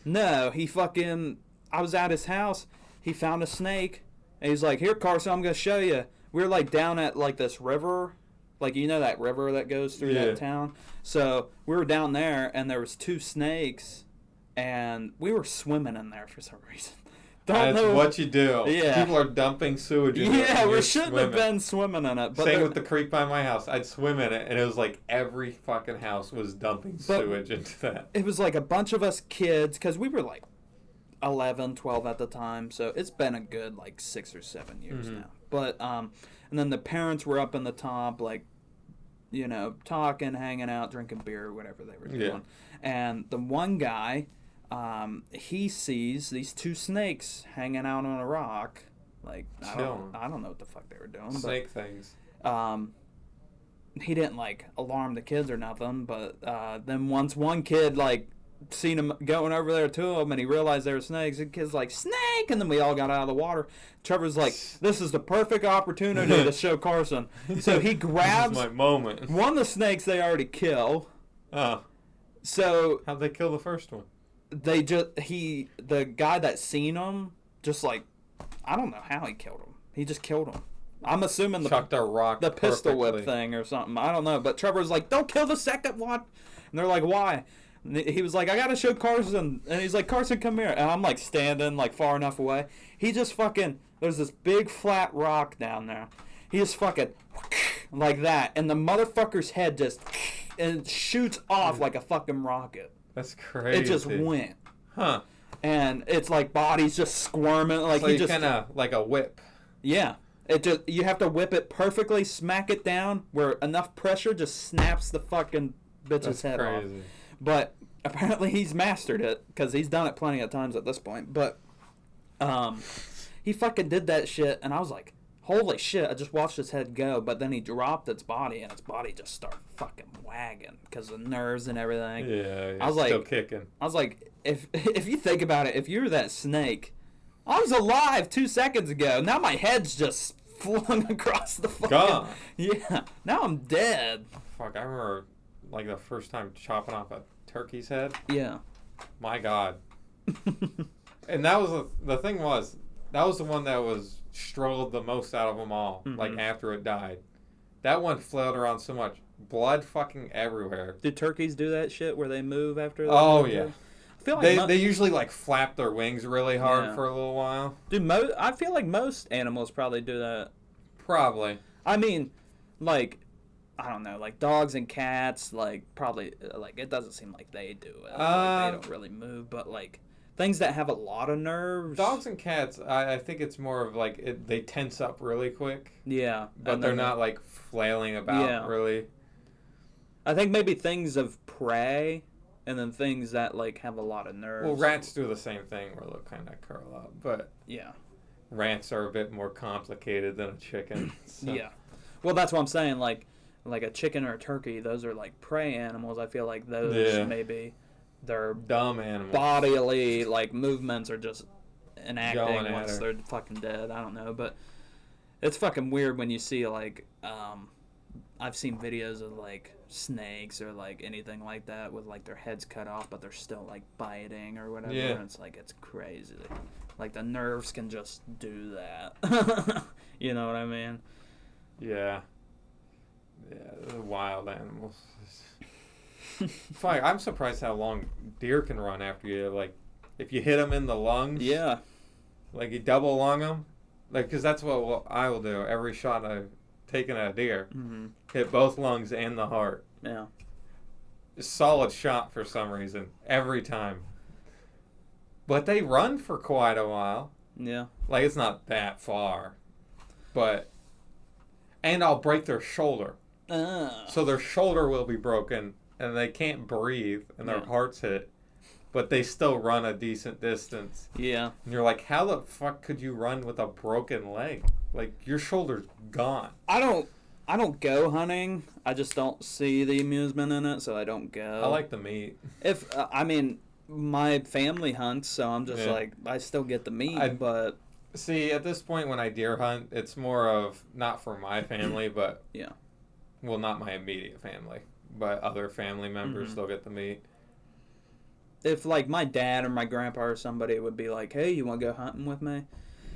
No, he fucking... I was at his house. He found a snake. And he's like, here, Carson, I'm going to show you. We were, like, down at, like, this river. Like, you know that river that goes through that town? So, we were down there, and there was 2 snakes. And we were swimming in there for some reason. That's what you do. Yeah. People are dumping sewage in it. Yeah, we shouldn't have been swimming in it. But same with the creek by my house. I'd swim in it, and it was like every fucking house was dumping sewage into that. It was like a bunch of us kids, because we were like 11, 12 at the time. So it's been a good like 6 or 7 years now. But, and then the parents were up in the top, like, talking, hanging out, drinking beer, whatever they were doing. Yeah. And the one guy... he sees these 2 snakes hanging out on a rock. Like, I don't know what the fuck they were doing. Snake things. He didn't, like, alarm the kids or nothing. But then once one kid, like, seen him going over there to him and he realized they were snakes, the kid's like, snake! And then we all got out of the water. Trevor's like, this is the perfect opportunity to show Carson. So he grabs this is my moment. One of the snakes they already kill. Oh. So... How'd they kill the first one? The guy that seen him, just like, I don't know how he killed him. He just killed him. I'm assuming chucked a rock the pistol whip thing or something. I don't know. But Trevor's like, don't kill the second one. And they're like, why? And he was like, I gotta show Carson. And he's like, Carson, come here. And I'm like standing like far enough away. He just fucking, there's this big flat rock down there. He just fucking like that. And the motherfucker's head just and shoots off like a fucking rocket. That's crazy. It just went. Huh. And it's like body's just squirming. Like so he just just kind of like a whip. Yeah. It just you have to whip it perfectly, smack it down where enough pressure just snaps the fucking bitch's head off. But apparently he's mastered it because he's done it plenty of times at this point. But he fucking did that shit, and I was like, holy shit, I just watched his head go, but then he dropped its body, and its body just started fucking wagging because of nerves and everything. Yeah, I was like, still kicking. I was like, if you think about it, if you're that snake, I was alive 2 seconds ago. Now my head's just flung across the fucking... Gone. Yeah, now I'm dead. Fuck, I remember, like, the first time chopping off a turkey's head. Yeah. My God. And that was, the thing was, that was the one that was struggled the most out of them all, like, after it died. That one flailed around so much. Blood fucking everywhere. Do turkeys do that shit where they move after they Oh, yeah. I feel like they usually, like, flap their wings really hard for a little while. Dude, I feel like most animals probably do that. Probably. I mean, like, I don't know, like dogs and cats, like, probably, like, it doesn't seem like they do it. Like, they don't really move, but, like, things that have a lot of nerves. Dogs and cats, I think it's more of like they tense up really quick. Yeah. But they're not like flailing about really. I think maybe things of prey and then things that like have a lot of nerves. Well, rats do the same thing where they'll kind of curl up. But yeah. Rats are a bit more complicated than a chicken. So. Yeah. Well, that's what I'm saying. Like a chicken or a turkey, those are like prey animals. I feel like those maybe... Their dumb animals. Bodily like movements are just enacting once her. They're fucking dead. I don't know, but it's fucking weird when you see like I've seen videos of like snakes or like anything like that with like their heads cut off, but they're still like biting or whatever. Yeah. And it's like it's crazy. Like the nerves can just do that. You know what I mean? Yeah. Yeah, they're wild animals. Fuck, I'm surprised how long deer can run after you. Like, if you hit them in the lungs. Yeah. Like, you double lung them. Like, because that's what I will do. Every shot I've taken at a deer. Mm-hmm. Hit both lungs and the heart. Yeah. Solid shot for some reason. Every time. But they run for quite a while. Yeah. Like, it's not that far. And I'll break their shoulder. So their shoulder will be broken, and they can't breathe, and their heart's hit. But they still run a decent distance. Yeah. And you're like, how the fuck could you run with a broken leg? Like, your shoulder's gone. I don't go hunting. I just don't see the amusement in it, so I don't go. I like the meat. My family hunts, so I'm just like, I still get the meat, but... See, at this point when I deer hunt, it's more of, not for my family, but... Yeah. Well, not my immediate family, but other family members still get the meat. If, like, my dad or my grandpa or somebody would be like, hey, you want to go hunting with me?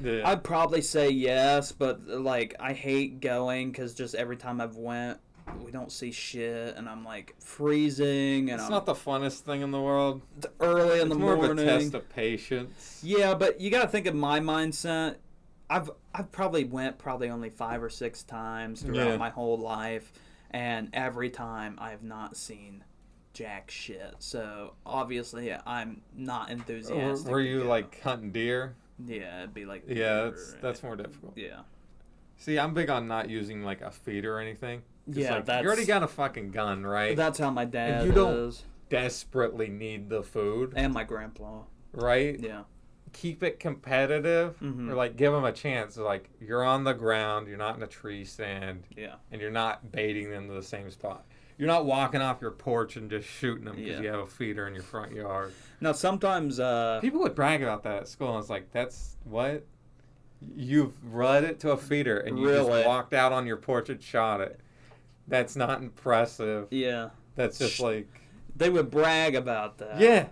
Yeah. I'd probably say yes, but, like, I hate going because just every time I've went, we don't see shit, and I'm, like, freezing. And it's not the funnest thing in the world. It's early in the morning. It's more of a test of patience. Yeah, but you got to think of my mindset. I've probably went only 5 or 6 times throughout my whole life, and every time I have not seen jack shit. So obviously I'm not enthusiastic. Were you like hunting deer? Yeah, it'd be like that's more difficult. Yeah. See, I'm big on not using like a feeder or anything. Yeah, like, you already got a fucking gun, right? That's how my dad and you don't is. Desperately need the food. And my grandpa. Right? Yeah. Keep it competitive, or like give them a chance. Like, you're on the ground, you're not in a tree stand, and you're not baiting them to the same spot. You're not walking off your porch and just shooting them because you have a feeder in your front yard. Now, sometimes people would brag about that at school, and it's like, that's what? You've run it to a feeder, and you just walked out on your porch and shot it. That's not impressive. Yeah. That's just like... They would brag about that. Yeah.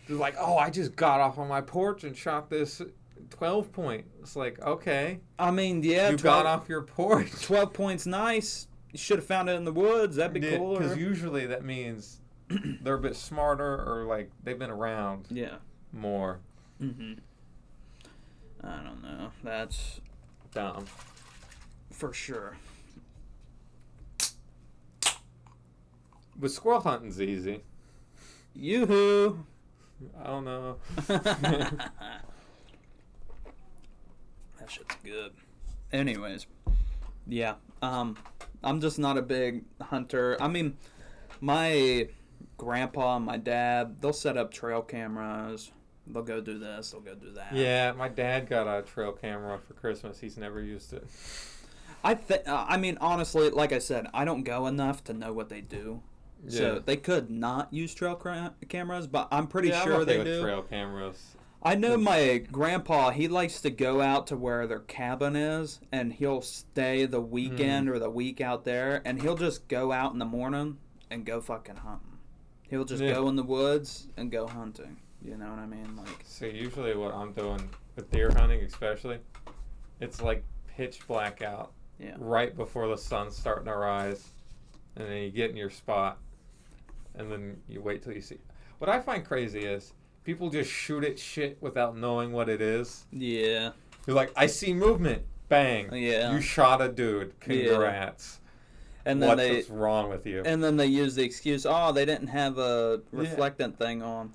They're like, oh, I just got off on my porch and shot this 12 point. It's like, okay. I mean, yeah. You got off your porch. 12 points nice. You should have found it in the woods. That'd be cooler. Because usually that means they're a bit smarter, or like they've been around more. Mm-hmm. I don't know. That's dumb. For sure. But squirrel hunting's easy. Yoo-hoo. I don't know. That shit's good. Anyways, yeah. I'm just not a big hunter. I mean, my grandpa and my dad, they'll set up trail cameras. They'll go do this. They'll go do that. Yeah, my dad got a trail camera for Christmas. He's never used it. I mean, honestly, like I said, I don't go enough to know what they do. Yeah. So they could not use trail cameras, but I'm pretty sure they do. Trail cameras. I know my grandpa, he likes to go out to where their cabin is, and he'll stay the weekend or the week out there, and he'll just go out in the morning and go fucking hunting. He'll just go in the woods and go hunting. You know what I mean? Like. So usually what I'm doing with deer hunting especially, it's like pitch black out right before the sun's starting to rise, and then you get in your spot, and then you wait till you see. What I find crazy is people just shoot at shit without knowing what it is. Yeah. You're like, I see movement. Bang. Yeah. You shot a dude. Congrats. Yeah. And then what's wrong with you? And then they use the excuse, oh, they didn't have a reflectant thing on.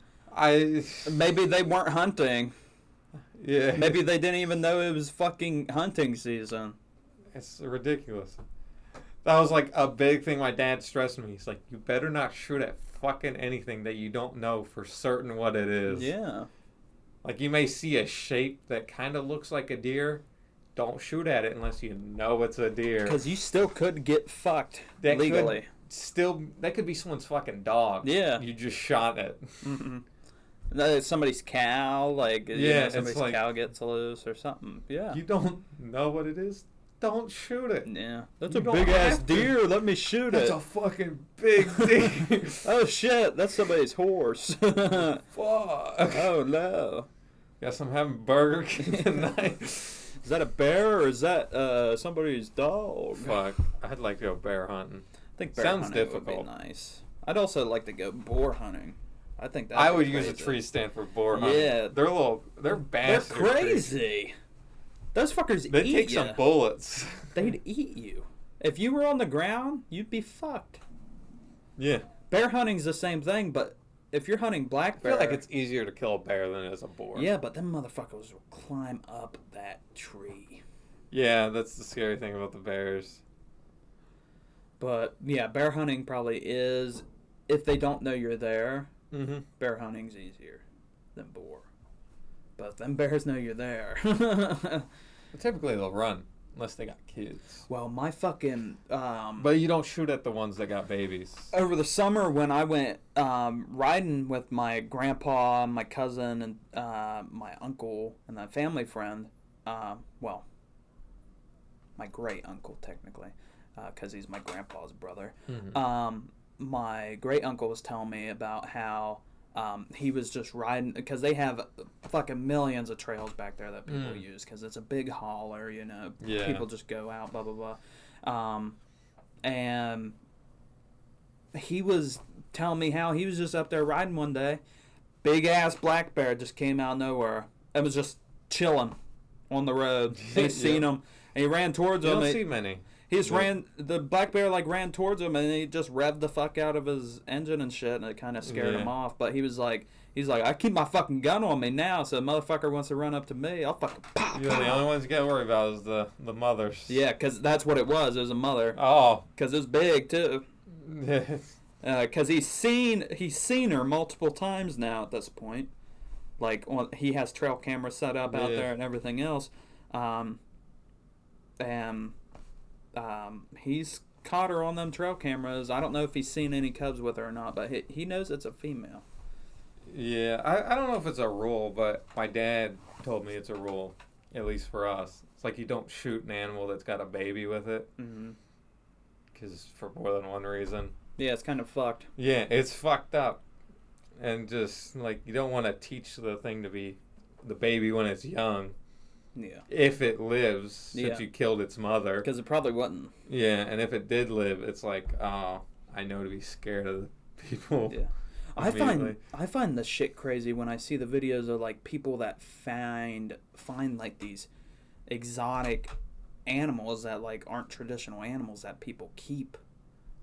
Maybe they weren't hunting. Yeah. Maybe they didn't even know it was fucking hunting season. It's ridiculous. That was like a big thing my dad stressed me. He's like, you better not shoot at fucking anything that you don't know for certain what it is. Yeah. Like, you may see a shape that kind of looks like a deer. Don't shoot at it unless you know it's a deer. Because you still could get fucked legally. That could be someone's fucking dog. Yeah. You just shot it. Mm-hmm. Somebody's cow, like, somebody's like, cow gets loose or something. Yeah. You don't know what it is. Don't shoot it. Yeah. That's a big-ass deer. Let me shoot it. That's a fucking big deer. Oh, shit. That's somebody's horse. Fuck. Oh, no. Guess I'm having Burger King tonight. Is that a bear or is that somebody's dog? Fuck. I'd like to go bear hunting. I think bear hunting would be nice. I'd also like to go boar hunting. I think that. I would use a tree stand for boar hunting. Yeah. They're bastards. They're crazy. Those fuckers They'd take some bullets. They'd eat you. If you were on the ground, you'd be fucked. Yeah. Bear hunting's the same thing, but if you're hunting black I bear, feel like it's easier to kill a bear than it is a boar. yeah, but them motherfuckers will climb up that tree. Yeah, that's the scary thing about the bears. But yeah, bear hunting probably is, if they don't know you're there, Mm-hmm. bear hunting's easier than boar. But if them bears know you're there. Typically they'll run unless they got kids. Well, my fucking But you don't shoot at the ones that got babies. over the summer when I went riding with my grandpa, my cousin, and my uncle and that family friend, well, my great uncle technically, because he's my grandpa's brother. Mm-hmm. My great uncle was telling me about how he was just riding, because they have fucking millions of trails back there that people use, because it's a big hauler, you know. Yeah. People just go out, blah blah blah. And he was telling me how he was just up there riding one day, big ass black bear just came out of nowhere and was just chilling on the road. He seen him and he ran towards You him. don't see many. He just ran, the black bear like ran towards him and he just revved the fuck out of his engine and shit, and it kind of scared him off. But he was like, I keep my fucking gun on me now, so the motherfucker wants to run up to me, I'll fucking pop. The only ones you gotta worry about is the mothers. Yeah, because that's what it was. It was a mother. Oh. Because it's big too. Because he's seen her multiple times now at this point. Like, he has trail cameras set up out there and everything else. He's caught her on them trail cameras. I don't know if he's seen any cubs with her or not, but he knows it's a female. Yeah, I don't know if it's a rule, but my dad told me it's a rule, at least for us. It's like you don't shoot an animal that's got a baby with it. Mm-hmm. Because for more than one reason. Yeah, it's kind of fucked. Yeah, it's fucked up. And just, like, you don't want to teach the thing to be the baby when it's young. Yeah. If it lives, since you killed its mother. Because it probably wouldn't. Yeah, and if it did live, it's like, oh, I know to be scared of the people. Yeah. I find the shit crazy when I see the videos of like people that find like these exotic animals that like aren't traditional animals that people keep,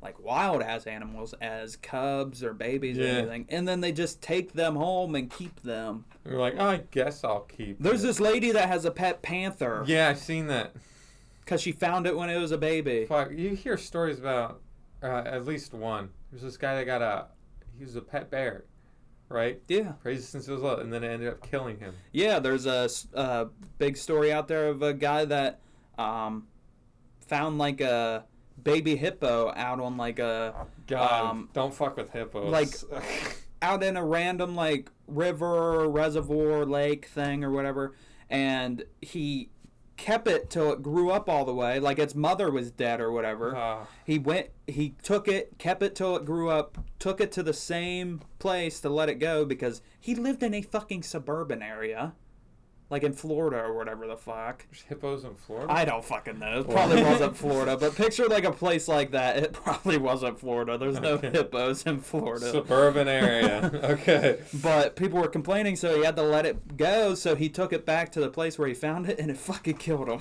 like wild ass animals as cubs or babies or anything, and then they just take them home and keep them. You're like, oh, I guess I'll keep There's this lady that has a pet panther. Yeah, I've seen that. Because she found it when it was a baby. Fuck, you hear stories about at least one. There's this guy that he was a pet bear, right? Yeah. Raised since he was little, and then it ended up killing him. Yeah, there's a big story out there of a guy that found like a baby hippo out on like a... God, don't fuck with hippos. Like, out in a random like river, reservoir, lake thing or whatever, and he kept it till it grew up all the way, like its mother was dead or whatever. He took it, kept it till it grew up, took it to the same place to let it go, because he lived in a fucking suburban area, like in Florida or whatever the fuck. There's hippos in Florida? I don't fucking know. It probably wasn't Florida, but picture like a place like that. It probably wasn't Florida. There's no hippos in Florida. Suburban area. Okay. But people were complaining, so he had to let it go. So he took it back to the place where he found it, and it fucking killed him.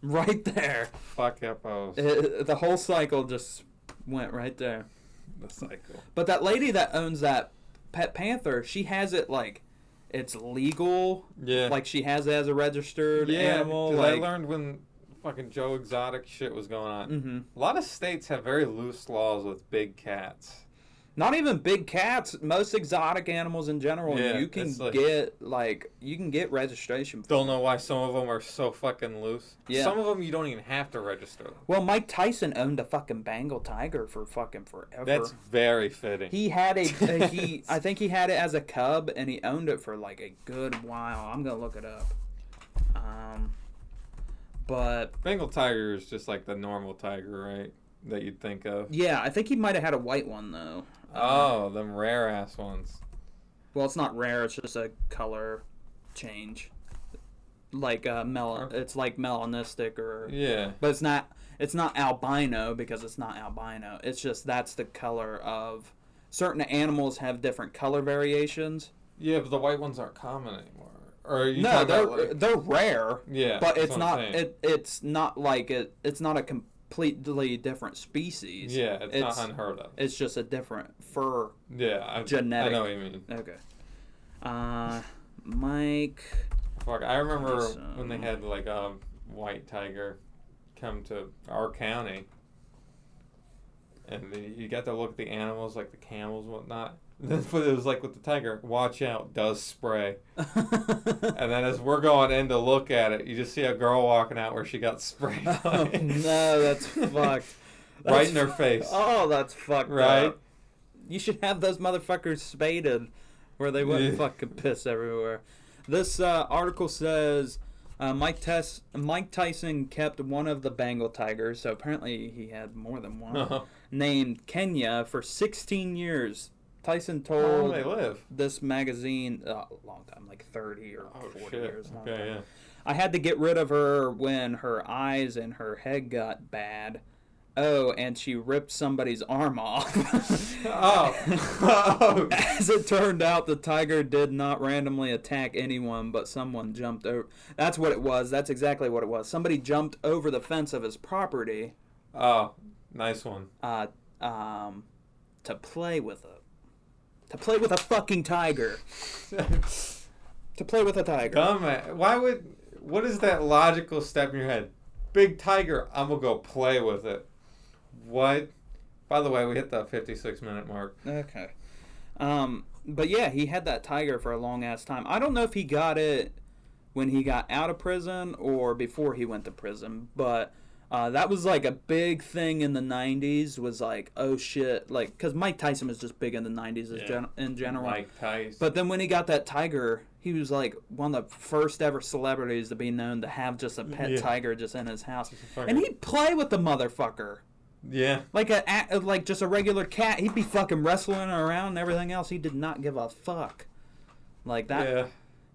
Right there. Fuck hippos. The whole cycle just went right there. The cycle. But that lady that owns that pet panther, she has it like... It's legal. Yeah. Like, she has it as a registered animal. Like, I learned when fucking Joe Exotic shit was going on. Mm-hmm. A lot of states have very loose laws with big cats. Not even big cats. Most exotic animals in general, you can get registration for. Don't know why some of them are so fucking loose. Yeah. Some of them you don't even have to register them. Well, Mike Tyson owned a fucking Bengal tiger for fucking forever. That's very fitting. He had I think he had it as a cub, and he owned it for like a good while. I'm gonna look it up. But Bengal tiger is just like the normal tiger, right? That you'd think of. yeah, I think he might have had a white one though. Oh, them rare ass ones. Well, it's not rare. It's just a color change. Like it's like melanistic or but it's not albino, because it's not albino. It's just that's the color of certain animals have different color variations. Yeah, but the white ones aren't common anymore. Or you no, they're rare. Yeah, but that's it's what not I'm saying. it's not like it's not a completely different species. Yeah, it's not unheard of. It's just a different fur. Yeah, genetic. I know what you mean. Okay. Mike. Fuck, I remember when they had like a white tiger come to our county, and you got to look at the animals like the camels and whatnot. That's what it was like with the tiger. Watch out, does spray. And then as we're going in to look at it, you just see a girl walking out where she got sprayed. Oh, no, that's fucked. Right in her face. Oh, that's fucked right? up. You should have those motherfuckers spaded where they wouldn't fucking piss everywhere. This article says Mike Tyson kept one of the Bengal tigers, so apparently he had more than one, named Kenya for 16 years. Tyson told How long do they live? this magazine a long time, like 30 or 40 years. Okay, yeah. I had to get rid of her when her eyes and her head got bad. Oh, and she ripped somebody's arm off. Oh. As it turned out, the tiger did not randomly attack anyone, but someone jumped over. That's what it was. That's exactly what it was. Somebody jumped over the fence of his property. Oh, nice one. To play with it. To play with a fucking tiger. To play with a tiger. Dumbass. What is that logical step in your head? Big tiger, I'm going to go play with it. What? By the way, we hit the 56-minute mark. Okay. But yeah, he had that tiger for a long ass time. I don't know if he got it when he got out of prison or before he went to prison, but that was like a big thing in the 90s, was like, oh shit, like, because Mike Tyson was just big in the 90s in general. Mike Tyson. But then when he got that tiger, he was like one of the first ever celebrities to be known to have just a pet tiger just in his house. And he'd play with the motherfucker. Yeah. Like just a regular cat. He'd be fucking wrestling around and everything else. He did not give a fuck. Like that. Yeah.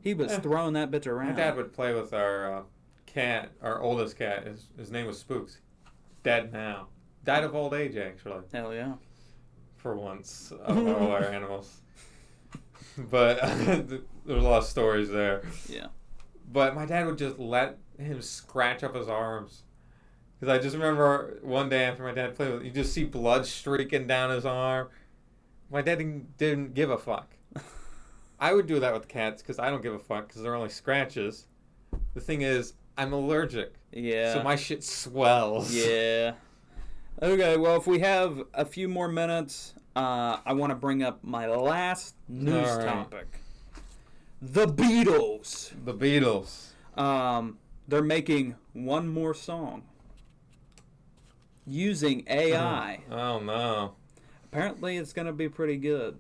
He was throwing that bitch around. My dad would play with our cat, our oldest cat. His name was Spooks. Dead now. Died of old age, actually. Hell yeah. For once, of all our animals. But there's a lot of stories there. Yeah. But my dad would just let him scratch up his arms. Because I just remember one day after my dad played with it, you just see blood streaking down his arm. My dad didn't give a fuck. I would do that with cats because I don't give a fuck because they're only scratches. The thing is, I'm allergic. Yeah. So my shit swells. Yeah. Okay, well, if we have a few more minutes, I want to bring up my last news topic. The Beatles. The Beatles. They're making one more song using AI. Oh, no. Apparently, it's going to be pretty good.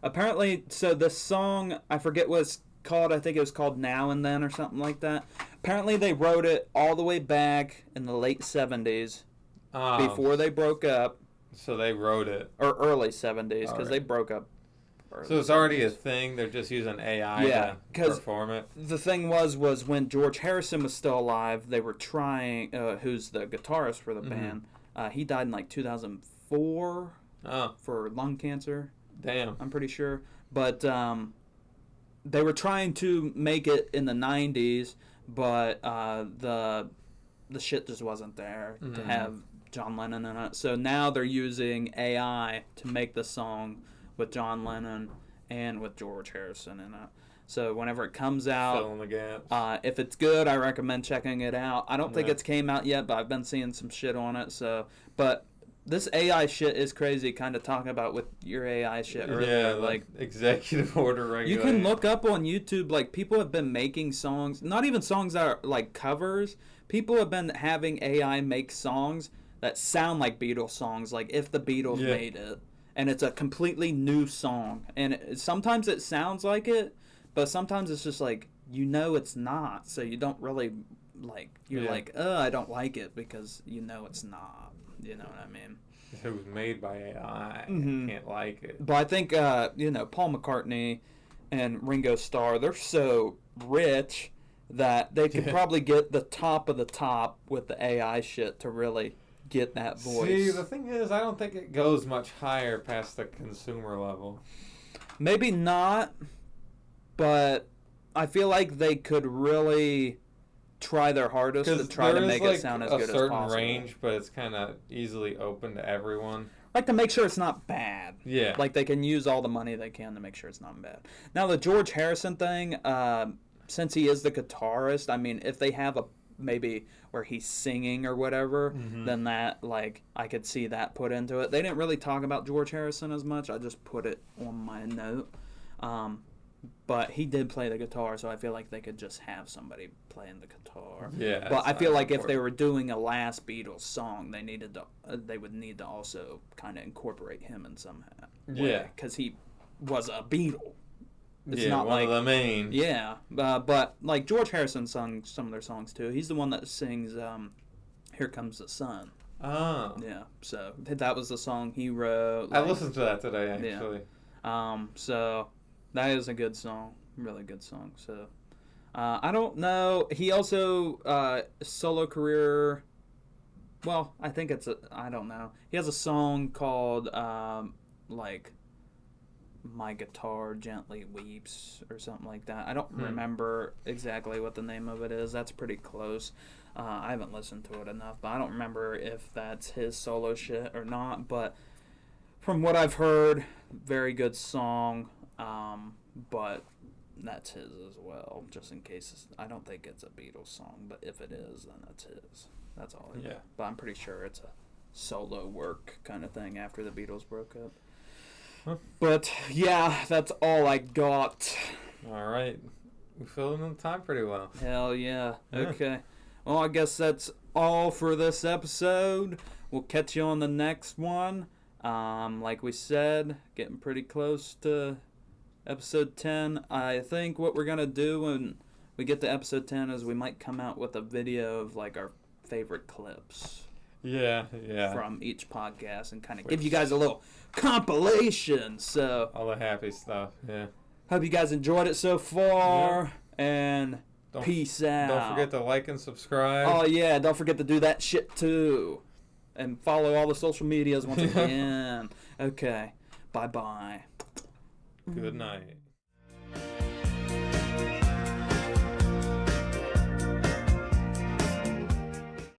Apparently, so the song, I forget what it's called. I think it was called Now and Then or something like that. Apparently, they wrote it all the way back in the late 70s before they broke up. So they wrote it. Or early 70s, because they broke up. So it's already a thing. They're just using AI to perform it. The thing was when George Harrison was still alive, they were trying, who's the guitarist for the band, he died in like 2004 for lung cancer. Damn. I'm pretty sure. But they were trying to make it in the 90s, but the shit just wasn't there to have John Lennon in it. So now they're using AI to make the song with John Lennon and with George Harrison in it. So whenever it comes out, fill in the gaps. If it's good, I recommend checking it out. I don't think it's came out yet, but I've been seeing some shit on it. So, but this AI shit is crazy. Kind of talking about with your AI shit earlier, like executive order regulating. You can look up on YouTube, like people have been making songs, not even songs that are like covers. People have been having AI make songs that sound like Beatles songs, like if the Beatles made it. And it's a completely new song. And sometimes it sounds like it, but sometimes it's just like, it's not. So you don't really, like, like, I don't like it because it's not. You know what I mean? It was made by AI. I can't like it. But I think, Paul McCartney and Ringo Starr, they're so rich that they could probably get the top of the top with the AI shit to really get that voice. See, the thing is, I don't think it goes much higher past the consumer level. Maybe not, but I feel like they could really try their hardest to try to make it sound as good as possible. A certain range, but it's kind of easily open to everyone. Like to make sure it's not bad. Yeah. Like they can use all the money they can to make sure it's not bad. Now the George Harrison thing, since he is the guitarist, I mean, if they have a maybe where he's singing or whatever, then that, like, I could see that put into it. They didn't really talk about George Harrison as much. I just put it on my note. But he did play the guitar, so I feel like they could just have somebody playing the guitar. Yeah. But I feel like if they were doing a last Beatles song, they would need to also kind of incorporate him in some way. Yeah. Because he was a Beatle. It's not one of the main. Yeah, but like George Harrison sung some of their songs too. He's the one that sings "Here Comes the Sun." Oh. Yeah, so that was the song he wrote. I listened to that today, actually. Yeah. So that is a good song, really good song. So I don't know. He also solo career. Well, I think I don't know. He has a song called like. My Guitar Gently Weeps or something like that. I don't remember exactly what the name of it is. That's pretty close. I haven't listened to it enough, but I don't remember if that's his solo shit or not. But from what I've heard, very good song. But that's his as well, just in case. I don't think it's a Beatles song, but if it is, then that's his. That's all I know. Yeah. But I'm pretty sure it's a solo work kind of thing after the Beatles broke up. But, yeah, that's all I got. All right. We filled in the time pretty well. Hell yeah. Okay. Well, I guess that's all for this episode. We'll catch you on the next one. Like we said, getting pretty close to episode 10. I think what we're going to do when we get to episode 10 is we might come out with a video of, like, our favorite clips. Yeah. From each podcast and kind of give you guys a little compilation. So all the happy stuff. Yeah. Hope you guys enjoyed it so far. Yeah. And peace out. Don't forget to like and subscribe. Oh yeah, don't forget to do that shit too. And follow all the social medias once again. Okay. Bye-bye. Good night.